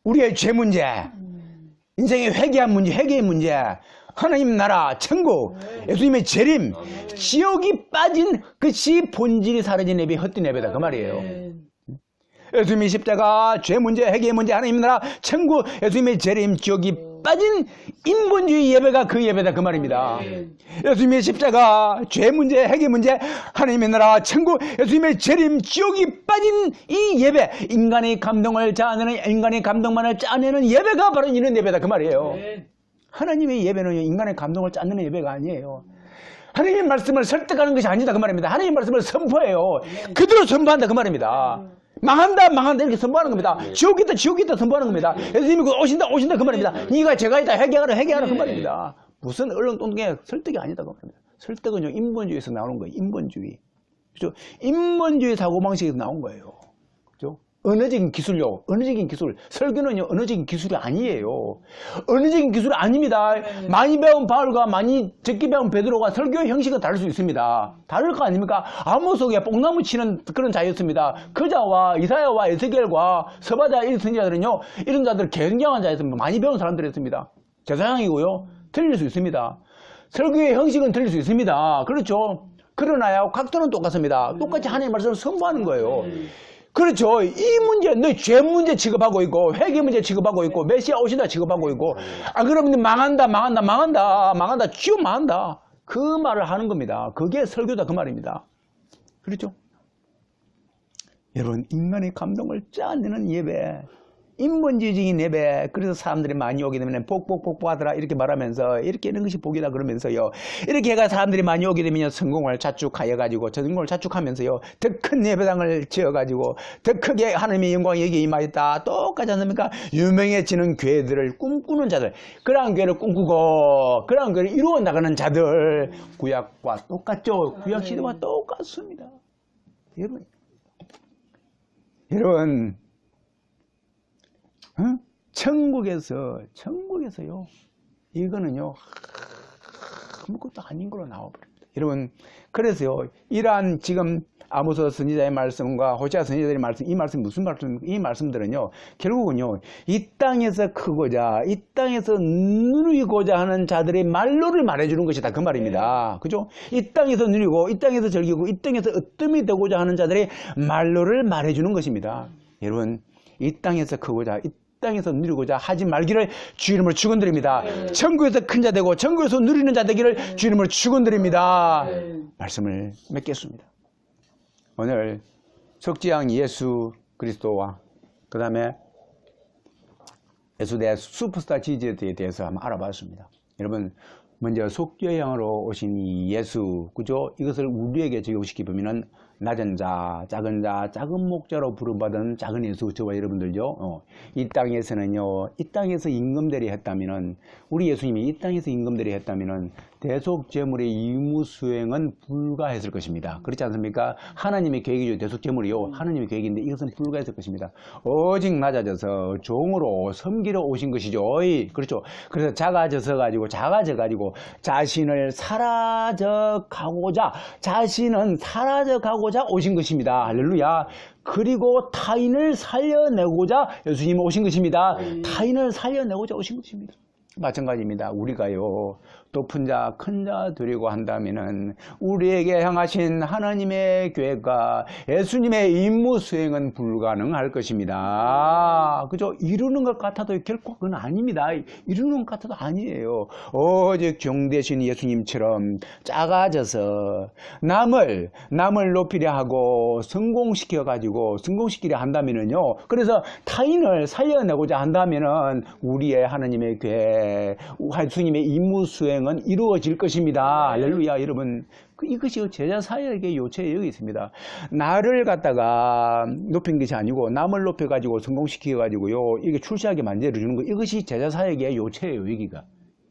우리의 죄 문제, 인생의 회개의 문제, 하나님 나라, 천국, 예수님의 재림, 지옥이 빠진 것이 본질이 사라진 예배, 헛된 예배다 그 말이에요. 예수님의 십자가, 죄 문제, 회개의 문제, 하나님 나라, 천국, 예수님의 재림, 지옥이 빠진 인본주의 예배가 그 예배다 그 말입니다. 예수님의 십자가, 죄 문제, 회개 문제, 하나님의 나라, 천국, 예수님의 재림, 지옥이 빠진 이 예배, 인간의 감동을 짜내는, 인간의 감동만을 짜내는 예배가 바로 이런 예배다 그 말이에요. 하나님의 예배는 인간의 감동을 짜내는 예배가 아니에요. 하나님의 말씀을 설득하는 것이 아니다 그 말입니다. 하나님의 말씀을 선포해요. 그대로 선포한다 그 말입니다. 망한다 이렇게 선포하는 겁니다. 지옥이 있다 선포하는 겁니다. 예수님이 오신다 그 말입니다. 네가 죄가 있다 회개하라 그 말입니다. 무슨 얼렁뚱뚱의 설득이 아니다 그 말입니다. 설득은요, 인본주의에서 나오는 거예요. 인본주의. 그죠? 인본주의 사고방식에서 나온 거예요. 그죠? 언어적인 기술요. 언어적인 기술. 설교는요, 언어적인 기술이 아니에요. 언어적인 기술이 아닙니다. 많이 배운 바울과 많이 적게 배운 베드로가 설교의 형식은 다를 수 있습니다. 다를 거 아닙니까? 아무 속에 뽕나무 치는 그런 자였습니다. 그자와 이사야와 에스겔과 서바자 이런 선지자들은요, 이런 자들 굉장한 자였습니다. 많이 배운 사람들이었습니다. 제사장이고요. 틀릴 수 있습니다. 설교의 형식은 틀릴 수 있습니다. 그렇죠? 그러나요, 각도는 똑같습니다. 똑같이 하나님의 말씀을 선포하는 거예요. 그렇죠. 이 문제, 너희 죄 문제 취급하고 있고, 회개 문제 취급하고 있고, 메시아 오신다 취급하고 있고, 그러면 망한다. 지옥 망한다. 그 말을 하는 겁니다. 그게 설교다 그 말입니다. 그렇죠? 여러분, 인간의 감동을 짜내는 예배, 인본주의적인 예배, 그래서 사람들이 많이 오게 되면 복하더라 이렇게 말하면서 이렇게 하는 것이 복이다 그러면서요, 이렇게 해가 사람들이 많이 오게 되면 성공을 자축하여 가지고 성공을 자축하면서요, 더 큰 예배당을 지어 가지고 더 크게 하나님의 영광이 여기에 임하였다. 똑같지 않습니까? 유명해지는 교회들을 꿈꾸는 자들, 그러한 교회를 꿈꾸고 그러한 교회를 이루어 나가는 자들, 구약과 똑같죠. 구약 시대와 똑같습니다. 여러분, 천국에서요, 이거는요, 아무것도 아닌 걸로 나와버립니다. 여러분, 그래서요, 이러한 지금 아모스 선지자의 말씀과 호세아 선지자의 말씀, 이 말씀 무슨 말씀? 이 말씀들은요, 결국은요, 이 땅에서 크고자, 이 땅에서 누리고자 하는 자들의 말로를 말해주는 것이다. 그 말입니다. 그죠? 이 땅에서 누리고, 이 땅에서 즐기고, 이 땅에서 으뜸이 되고자 하는 자들의 말로를 말해주는 것입니다. 여러분, 이 땅에서 크고자, 이 땅에서 누리고자 하지 말기를 주 이름으로 축원드립니다. 천국에서 큰 자 되고 천국에서 누리는 자 되기를 주 이름으로 축원드립니다. 말씀을 맺겠습니다. 오늘 속죄양 예수 그리스도와 그 다음에 예수대 슈퍼스타 지지에 대해서 한번 알아봤습니다. 여러분, 먼저 속죄양으로 오신 이 예수, 그죠? 이것을 우리에게 적용시키면은 낮은 자, 작은 자, 작은 목자로 부름받은 작은 예수, 저와 여러분들요. 이 땅에서는요, 이 땅에서 임금대리 했다면은, 우리 예수님이 이 땅에서 임금대리 했다면은 대속제물의 의무 수행은 불가했을 것입니다. 그렇지 않습니까? 하나님의 계획이죠. 대속제물이요. 하나님의 계획인데 이것은 불가했을 것입니다. 오직 낮아져서 종으로 섬기러 오신 것이죠. 그렇죠. 그래서 작아져 가지고 자신은 사라져 가고자 오신 것입니다. 할렐루야. 그리고 타인을 살려내고자 예수님이 오신 것입니다. 타인을 살려내고자 오신 것입니다. 마찬가지입니다. 우리가요, 높은 자, 큰 자 드리고 한다면은 우리에게 향하신 하나님의 계획과 예수님의 임무 수행은 불가능할 것입니다. 그죠? 이루는 것 같아도 결코 그건 아닙니다. 이루는 것 같아도 아니에요. 오직 종되신 예수님처럼 작아져서 남을 높이려 하고 성공시키려 한다면은요. 그래서 타인을 살려내고자 한다면은 우리의 하나님의 계획, 예수님의 임무 수행은 이루어질 것입니다. 할렐루야. 여러분, 이것이 제자 사역의 요체에 여기 있습니다. 나를 갖다가 높인 것이 아니고 남을 높여가지고 성공시켜가지고요, 이게 출세하게 만들어주는 것, 이것이 제자 사역의 요체예요. 여기가.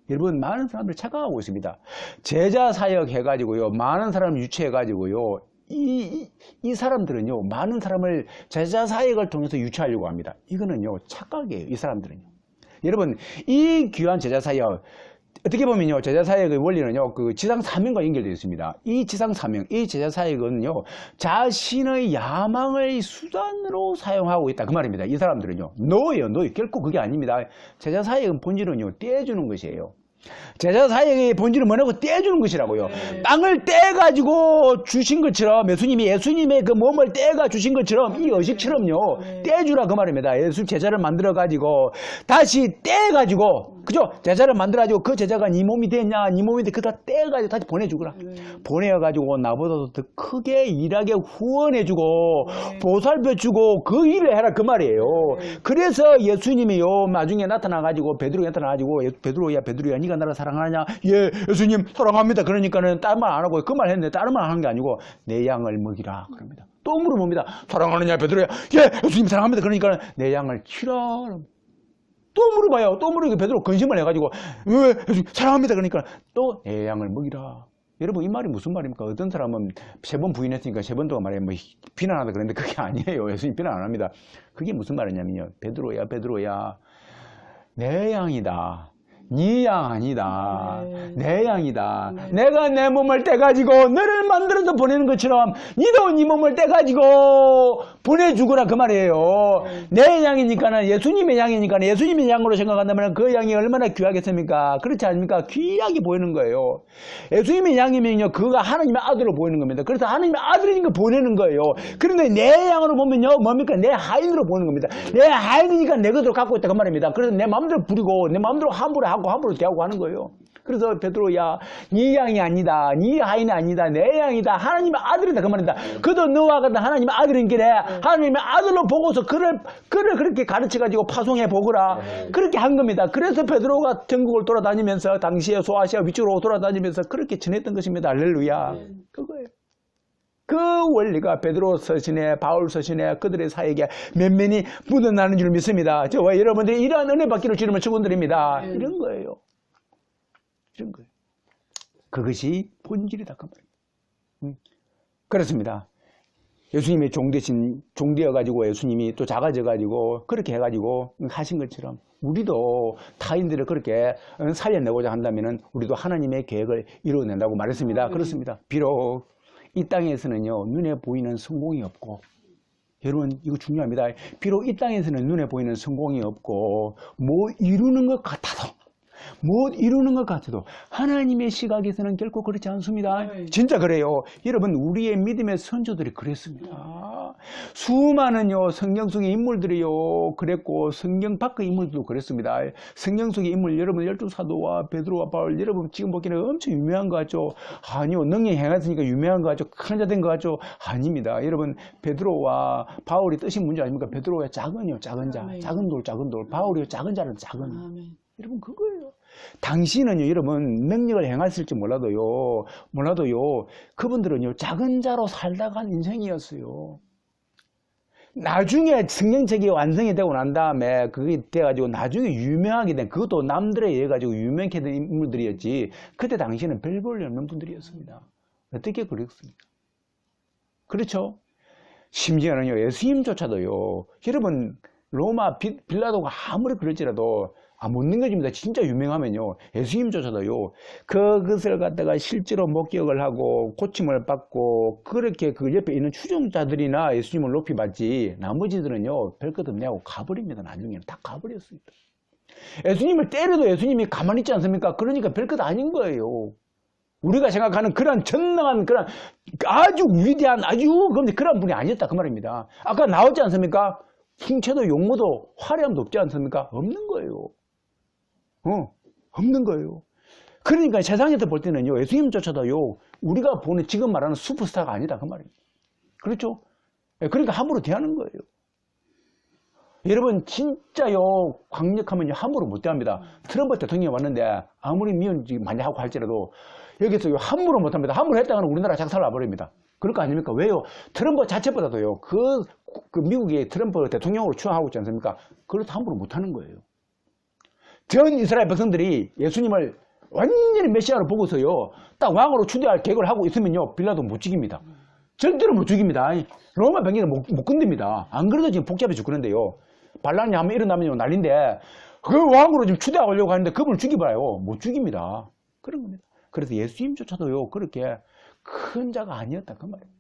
여러분, 많은 사람들 착각하고 있습니다. 제자 사역 해가지고요, 많은 사람을 유치해가지고요, 이 사람들은요, 많은 사람을 제자 사역을 통해서 유치하려고 합니다. 이거는요, 착각이에요. 이 사람들은요. 여러분, 이 귀한 제자 사역, 어떻게 보면요, 제자 사역의 원리는요, 그 지상 사명과 연결되어 있습니다. 이 지상 사명, 이 제자 사역은요, 자신의 야망의 수단으로 사용하고 있다. 그 말입니다. 이 사람들은요, 노예요. 결코 그게 아닙니다. 제자 사역은 본질은요, 떼주는 것이에요. 제자 사역의 본질은 뭐냐고? 떼주는 것이라고요. 땅을 떼가지고 주신 것처럼, 예수님의 그 몸을 떼가 주신 것처럼, 이 의식처럼요, 떼주라 그 말입니다. 예수 제자를 만들어가지고 다시 떼가지고, 그죠? 제자를 만들어가지고 그 제자가 네 몸이 됐냐, 네 몸인데 그다 떼가지고 다시 보내주거라. 보내가지고 나보다도 더 크게 일하게 후원해주고 보살펴주고 그 일을 해라 그 말이에요. 그래서 예수님이요, 나중에 나타나가지고 베드로가 나타나가지고 베드로야 네가 나를 사랑하느냐? 예, 예수님 사랑합니다. 그러니까는 다른 말 안 하고 그 말 했는데 다른 말 하는 게 아니고 내 양을 먹이라 그럽니다. 또 물어봅니다. 사랑하느냐 베드로야? 예, 예수님 사랑합니다. 그러니까 내 양을 치라. 또 물어봐요. 또 물으니까 베드로 근심을 해가지고 예수님 사랑합니다. 그러니까 또 내 양을 먹이라. 여러분, 이 말이 무슨 말입니까? 어떤 사람은 3번 부인했으니까 3번 동안 말해 뭐 비난한다 그랬는데 그게 아니에요. 예수님 비난 안 합니다. 그게 무슨 말이냐면요, 베드로야 내 양이다. 네 양 아니다. 내 양이다. 내가 내 몸을 떼가지고 너를 만들어서 보내는 것처럼 니도 네 몸을 떼가지고 보내주거라 그 말이에요. 내 양이니까는, 예수님의 양이니까는, 예수님의 양으로 생각한다면 그 양이 얼마나 귀하겠습니까? 그렇지 않습니까? 귀하게 보이는 거예요. 예수님의 양이면요, 그가 하나님의 아들로 보이는 겁니다. 그래서 하나님의 아들이니까 보내는 거예요. 그런데 내 양으로 보면요, 뭡니까? 내 하인으로 보이는 겁니다. 내 하인이니까 내 것으로 갖고 있다 그 말입니다. 그래서 내 마음대로 부리고 내 마음대로 함부로 하고 함부로 대하고 하는 거예요. 그래서 베드로야, 네 양이 아니다. 네 하인이 아니다. 내 양이다. 하나님의 아들이다 그 말입니다. 그도 너와 같은 하나님의 아들인 길에 하나님의 아들로 보고서 그를 그렇게 가르쳐가지고 파송해 보거라. 그렇게 한 겁니다. 그래서 베드로가 전국을 돌아다니면서 당시에 소아시아 위쪽으로 돌아다니면서 그렇게 전했던 것입니다. 할렐루야. 그거예요. 그 원리가 베드로 서신에, 바울 서신에, 그들의 사역에 면면히 묻어나는 줄 믿습니다. 저와 여러분들이 이러한 은혜 받기를 주님을 축원드립니다. 이런 거예요. 이런 거예요. 그것이 본질이다 그 말이에요. 그렇습니다. 예수님의 종 되어가지고 예수님이 또 작아져가지고 그렇게 해가지고 하신 것처럼 우리도 타인들을 그렇게 살려내고자 한다면은 우리도 하나님의 계획을 이루어낸다고 말했습니다. 그렇습니다. 비록 이 땅에서는요, 눈에 보이는 성공이 없고, 여러분, 이거 중요합니다. 비록 이 땅에서는 눈에 보이는 성공이 없고, 뭐 이루는 것 같아도, 하나님의 시각에서는 결코 그렇지 않습니다. 진짜 그래요. 여러분, 우리의 믿음의 선조들이 그랬습니다. 수많은 성경 속의 인물들이요 그랬고, 성경 밖의 인물들도 그랬습니다. 성경 속의 인물, 여러분, 12사도와 베드로와 바울, 여러분 지금 보기에는 엄청 유명한 것 같죠? 아니요, 능히 행했으니까 유명한 것 같죠? 큰 자 된 것 같죠? 아닙니다. 여러분, 베드로와 바울이 뜻이 뭔지 아십니까? 베드로가 작은 자, 작은 돌, 바울이 작은 자는 작은. 여러분, 그거예요. 당신은요, 여러분, 능력을 행했을지 몰라도요, 그분들은요, 작은 자로 살다간 인생이었어요. 나중에 성경책이 완성이 되고 난 다음에 그게 돼가지고 나중에 유명하게 된, 그것도 남들에 의해 가지고 유명하게 된 인물들이었지, 그때 당시에는 별 볼일 없는 분들이었습니다. 어떻게 그랬습니까? 그렇죠? 심지어는요, 예수님조차도요, 여러분, 로마 빌라도가 아무리 그럴지라도 못 넘겨집니다. 진짜 유명하면요, 예수님조차도요, 그것을 갖다가 실제로 목격을 하고 고침을 받고 그렇게 그 옆에 있는 추종자들이나 예수님을 높이 받지, 나머지들은요 별것 없냐고 가버립니다. 나중에는 다 가버렸습니다. 예수님을 때려도 예수님이 가만히 있지 않습니까? 그러니까 별것 아닌 거예요. 우리가 생각하는 그런 전능한, 그런 아주 위대한, 아주 그런 분이 아니었다 그 말입니다. 아까 나오지 않습니까? 풍채도 용모도 화려함도 없지 않습니까? 없는 거예요. 없는 거예요. 그러니까 세상에서 볼 때는요, 예수님조차도요, 우리가 보는 지금 말하는 슈퍼스타가 아니다 그 말입니다. 그렇죠? 그러니까 함부로 대하는 거예요. 여러분, 진짜요, 강력하면요, 함부로 못 대합니다. 트럼프 대통령이 왔는데 아무리 미운지 많이 하고 할지라도 여기서 함부로 못 합니다. 함부로 했다가는 우리나라 작살 나버립니다. 그럴 거 아닙니까? 왜요? 트럼프 자체보다도요, 그 미국이 트럼프 대통령으로 추앙하고 있지 않습니까? 그래도 함부로 못 하는 거예요. 전 이스라엘 백성들이 예수님을 완전히 메시아로 보고서요, 딱 왕으로 추대할 계획을 하고 있으면요, 빌라도 못 죽입니다. 절대로 못 죽입니다. 로마 병력을 못 건듭니다. 안 그래도 지금 복잡해 죽겠는데요. 반란이 한번 일어나면 난리인데, 그 왕으로 지금 추대하려고 하는데 그분을 죽이봐요. 못 죽입니다. 그런 겁니다. 그래서 예수님조차도요, 그렇게 큰 자가 아니었다 그 말입니다.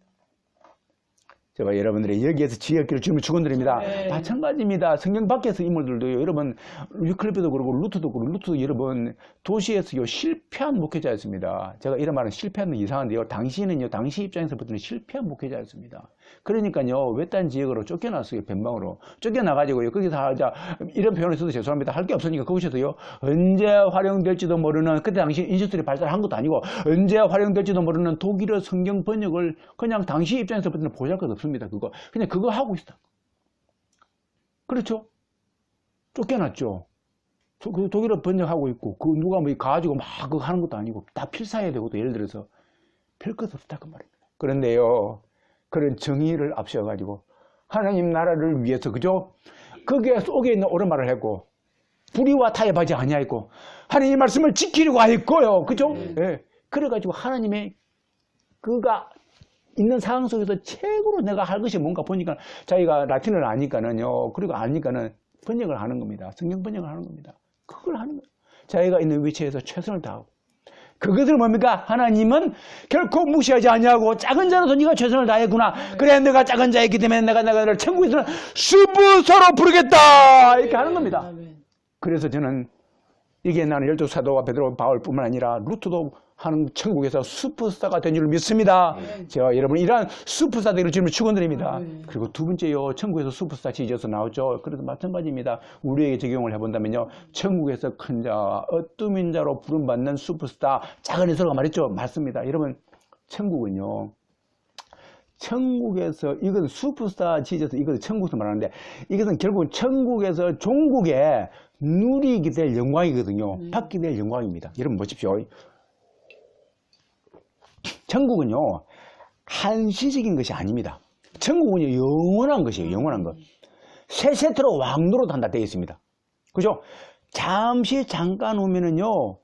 제가 여러분들이 여기에서 지혜롭기를 주님을 축원드립니다. 네. 마찬가지입니다. 성경 밖에서 인물들도요, 여러분, 유클리프도 그러고 루트도 여러분, 도시에서요, 실패한 목회자였습니다. 제가 이런 말은 실패하는 이상한데요, 당시에는요, 당시 입장에서부터는 실패한 목회자였습니다. 그러니까요, 외딴 지역으로 쫓겨났어요, 변방으로. 쫓겨나가지고요, 거기서 하자, 이런 표현을 써도 죄송합니다. 할 게 없으니까 거기서도요, 언제 활용될지도 모르는, 그때 당시 인쇄술이 발달한 것도 아니고, 언제 활용될지도 모르는 독일어 성경 번역을 그냥 당시 입장에서부터는 보잘 것 없습니다. 그냥 그거 하고 있다. 그렇죠? 쫓겨났죠. 그 독일어 번역하고 있고, 그 누가 뭐 가지고 막 그거 하는 것도 아니고, 다 필사해야 되고, 또 예를 들어서 별 것 없다 그 말입니다. 그런데요, 그런 정의를 앞세워가지고 하나님 나라를 위해서, 그죠? 거기에 속에 있는 옳은 말을 했고, 불의와 타협하지 아니하였고, 하나님의 말씀을 지키려고 하였고요, 그죠? 예. 그래가지고 하나님의 그가 있는 상황 속에서 최고로 내가 할 것이 뭔가 보니까, 자기가 라틴어를 아니까는요, 그리고 아니까는 번역을 하는 겁니다. 성경 번역을 하는 겁니다. 그걸 하는 거예요. 자기가 있는 위치에서 최선을 다하고. 그것을 뭡니까? 하나님은 결코 무시하지 아니하고, 작은 자로서 네가 최선을 다했구나. 그래, 내가 작은 자였기 때문에 내가 너를 천국에서는 슈퍼스타로 부르겠다. 이렇게 하는 겁니다. 그래서 저는 이게 나는 12사도와 베드로, 바울뿐만 아니라 루트도 하는 천국에서 슈퍼스타가 된 줄 믿습니다. 제가 여러분 이러한 슈퍼스타들을 지금 축원드립니다. 그리고 두 번째요, 천국에서 슈퍼스타 지어서 나오죠. 그래서 마찬가지입니다. 우리에게 적용을 해본다면요, 천국에서 큰 자, 어둠인 자로 부름받는 슈퍼스타, 작은 에서가 말했죠. 맞습니다. 여러분, 천국은요, 천국에서, 이건 슈퍼스타 지어서, 이것은 천국에서 말하는데, 이것은 결국은 천국에서 종국에 누리게 될 영광이거든요. 받게 될 영광입니다. 여러분 보십시오. 천국은요, 한시적인 것이 아닙니다. 천국은요, 영원한 것이에요. 영원한 것. 세 세트로 왕노릇 한다 되어 있습니다. 그죠? 잠깐 오면은요,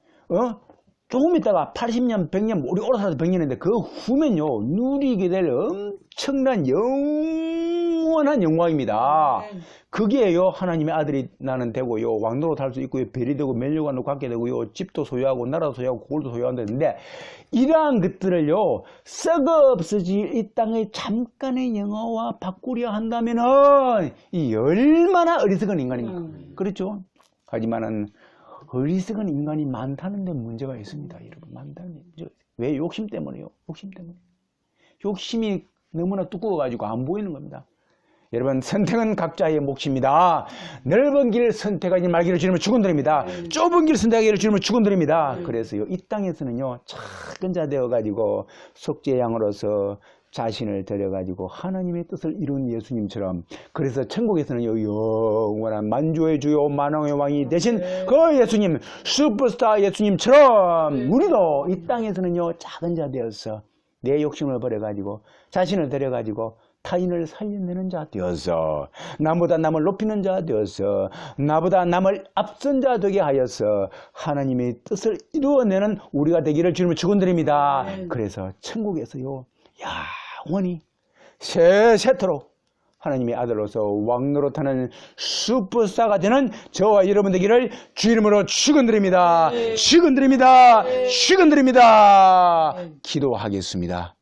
조금 있다가 80년, 100년, 우리 오래 살아도 100년인데 그 후면요 누리게 될 엄청난 영원한 영광입니다. 그게요 하나님의 아들이 나는 되고요 왕노릇 할 수 있고요 별이 되고 멸류관도 갖게 되고요 집도 소유하고 나라도 소유하고 고을도 소유한다는데 이러한 것들을요 썩어 없어질 이 땅의 잠깐의 영화와 바꾸려 한다면은 이 얼마나 어리석은 인간입니까? 그렇죠? 하지만은 어리석은 인간이 많다는 데 문제가 있습니다. 여러분 많다는 데. 왜? 욕심 때문에요. 욕심 때문에. 욕심이 너무나 두꺼워가지고 안 보이는 겁니다. 여러분 선택은 각자의 몫입니다. 넓은 길을 선택하지 말기를 주님은 축원드립니다. 좁은 길을 선택하기를 주님은 축원드립니다. 그래서요 이 땅에서는요 작은 자 되어가지고 속죄 양으로서 자신을 드려가지고 하나님의 뜻을 이룬 예수님처럼 그래서 천국에서는요 영원한 만주의 주요 만왕의 왕이 되신 그 예수님 슈퍼스타 예수님처럼 우리도 이 땅에서는요 작은 자 되어서 내 욕심을 버려가지고 자신을 드려가지고 타인을 살려내는 자 되어서 남보다 남을 높이는 자 되어서 나보다 남을 앞선 자 되게 하여서 하나님의 뜻을 이루어내는 우리가 되기를 주님을 축원드립니다. 그래서 천국에서요 영원히 세세토록 하나님의 아들로서 왕노릇하는 슈퍼스타가 되는 저와 여러분 되기를 주 이름으로 축원드립니다. 축원드립니다. 축원드립니다. 기도하겠습니다.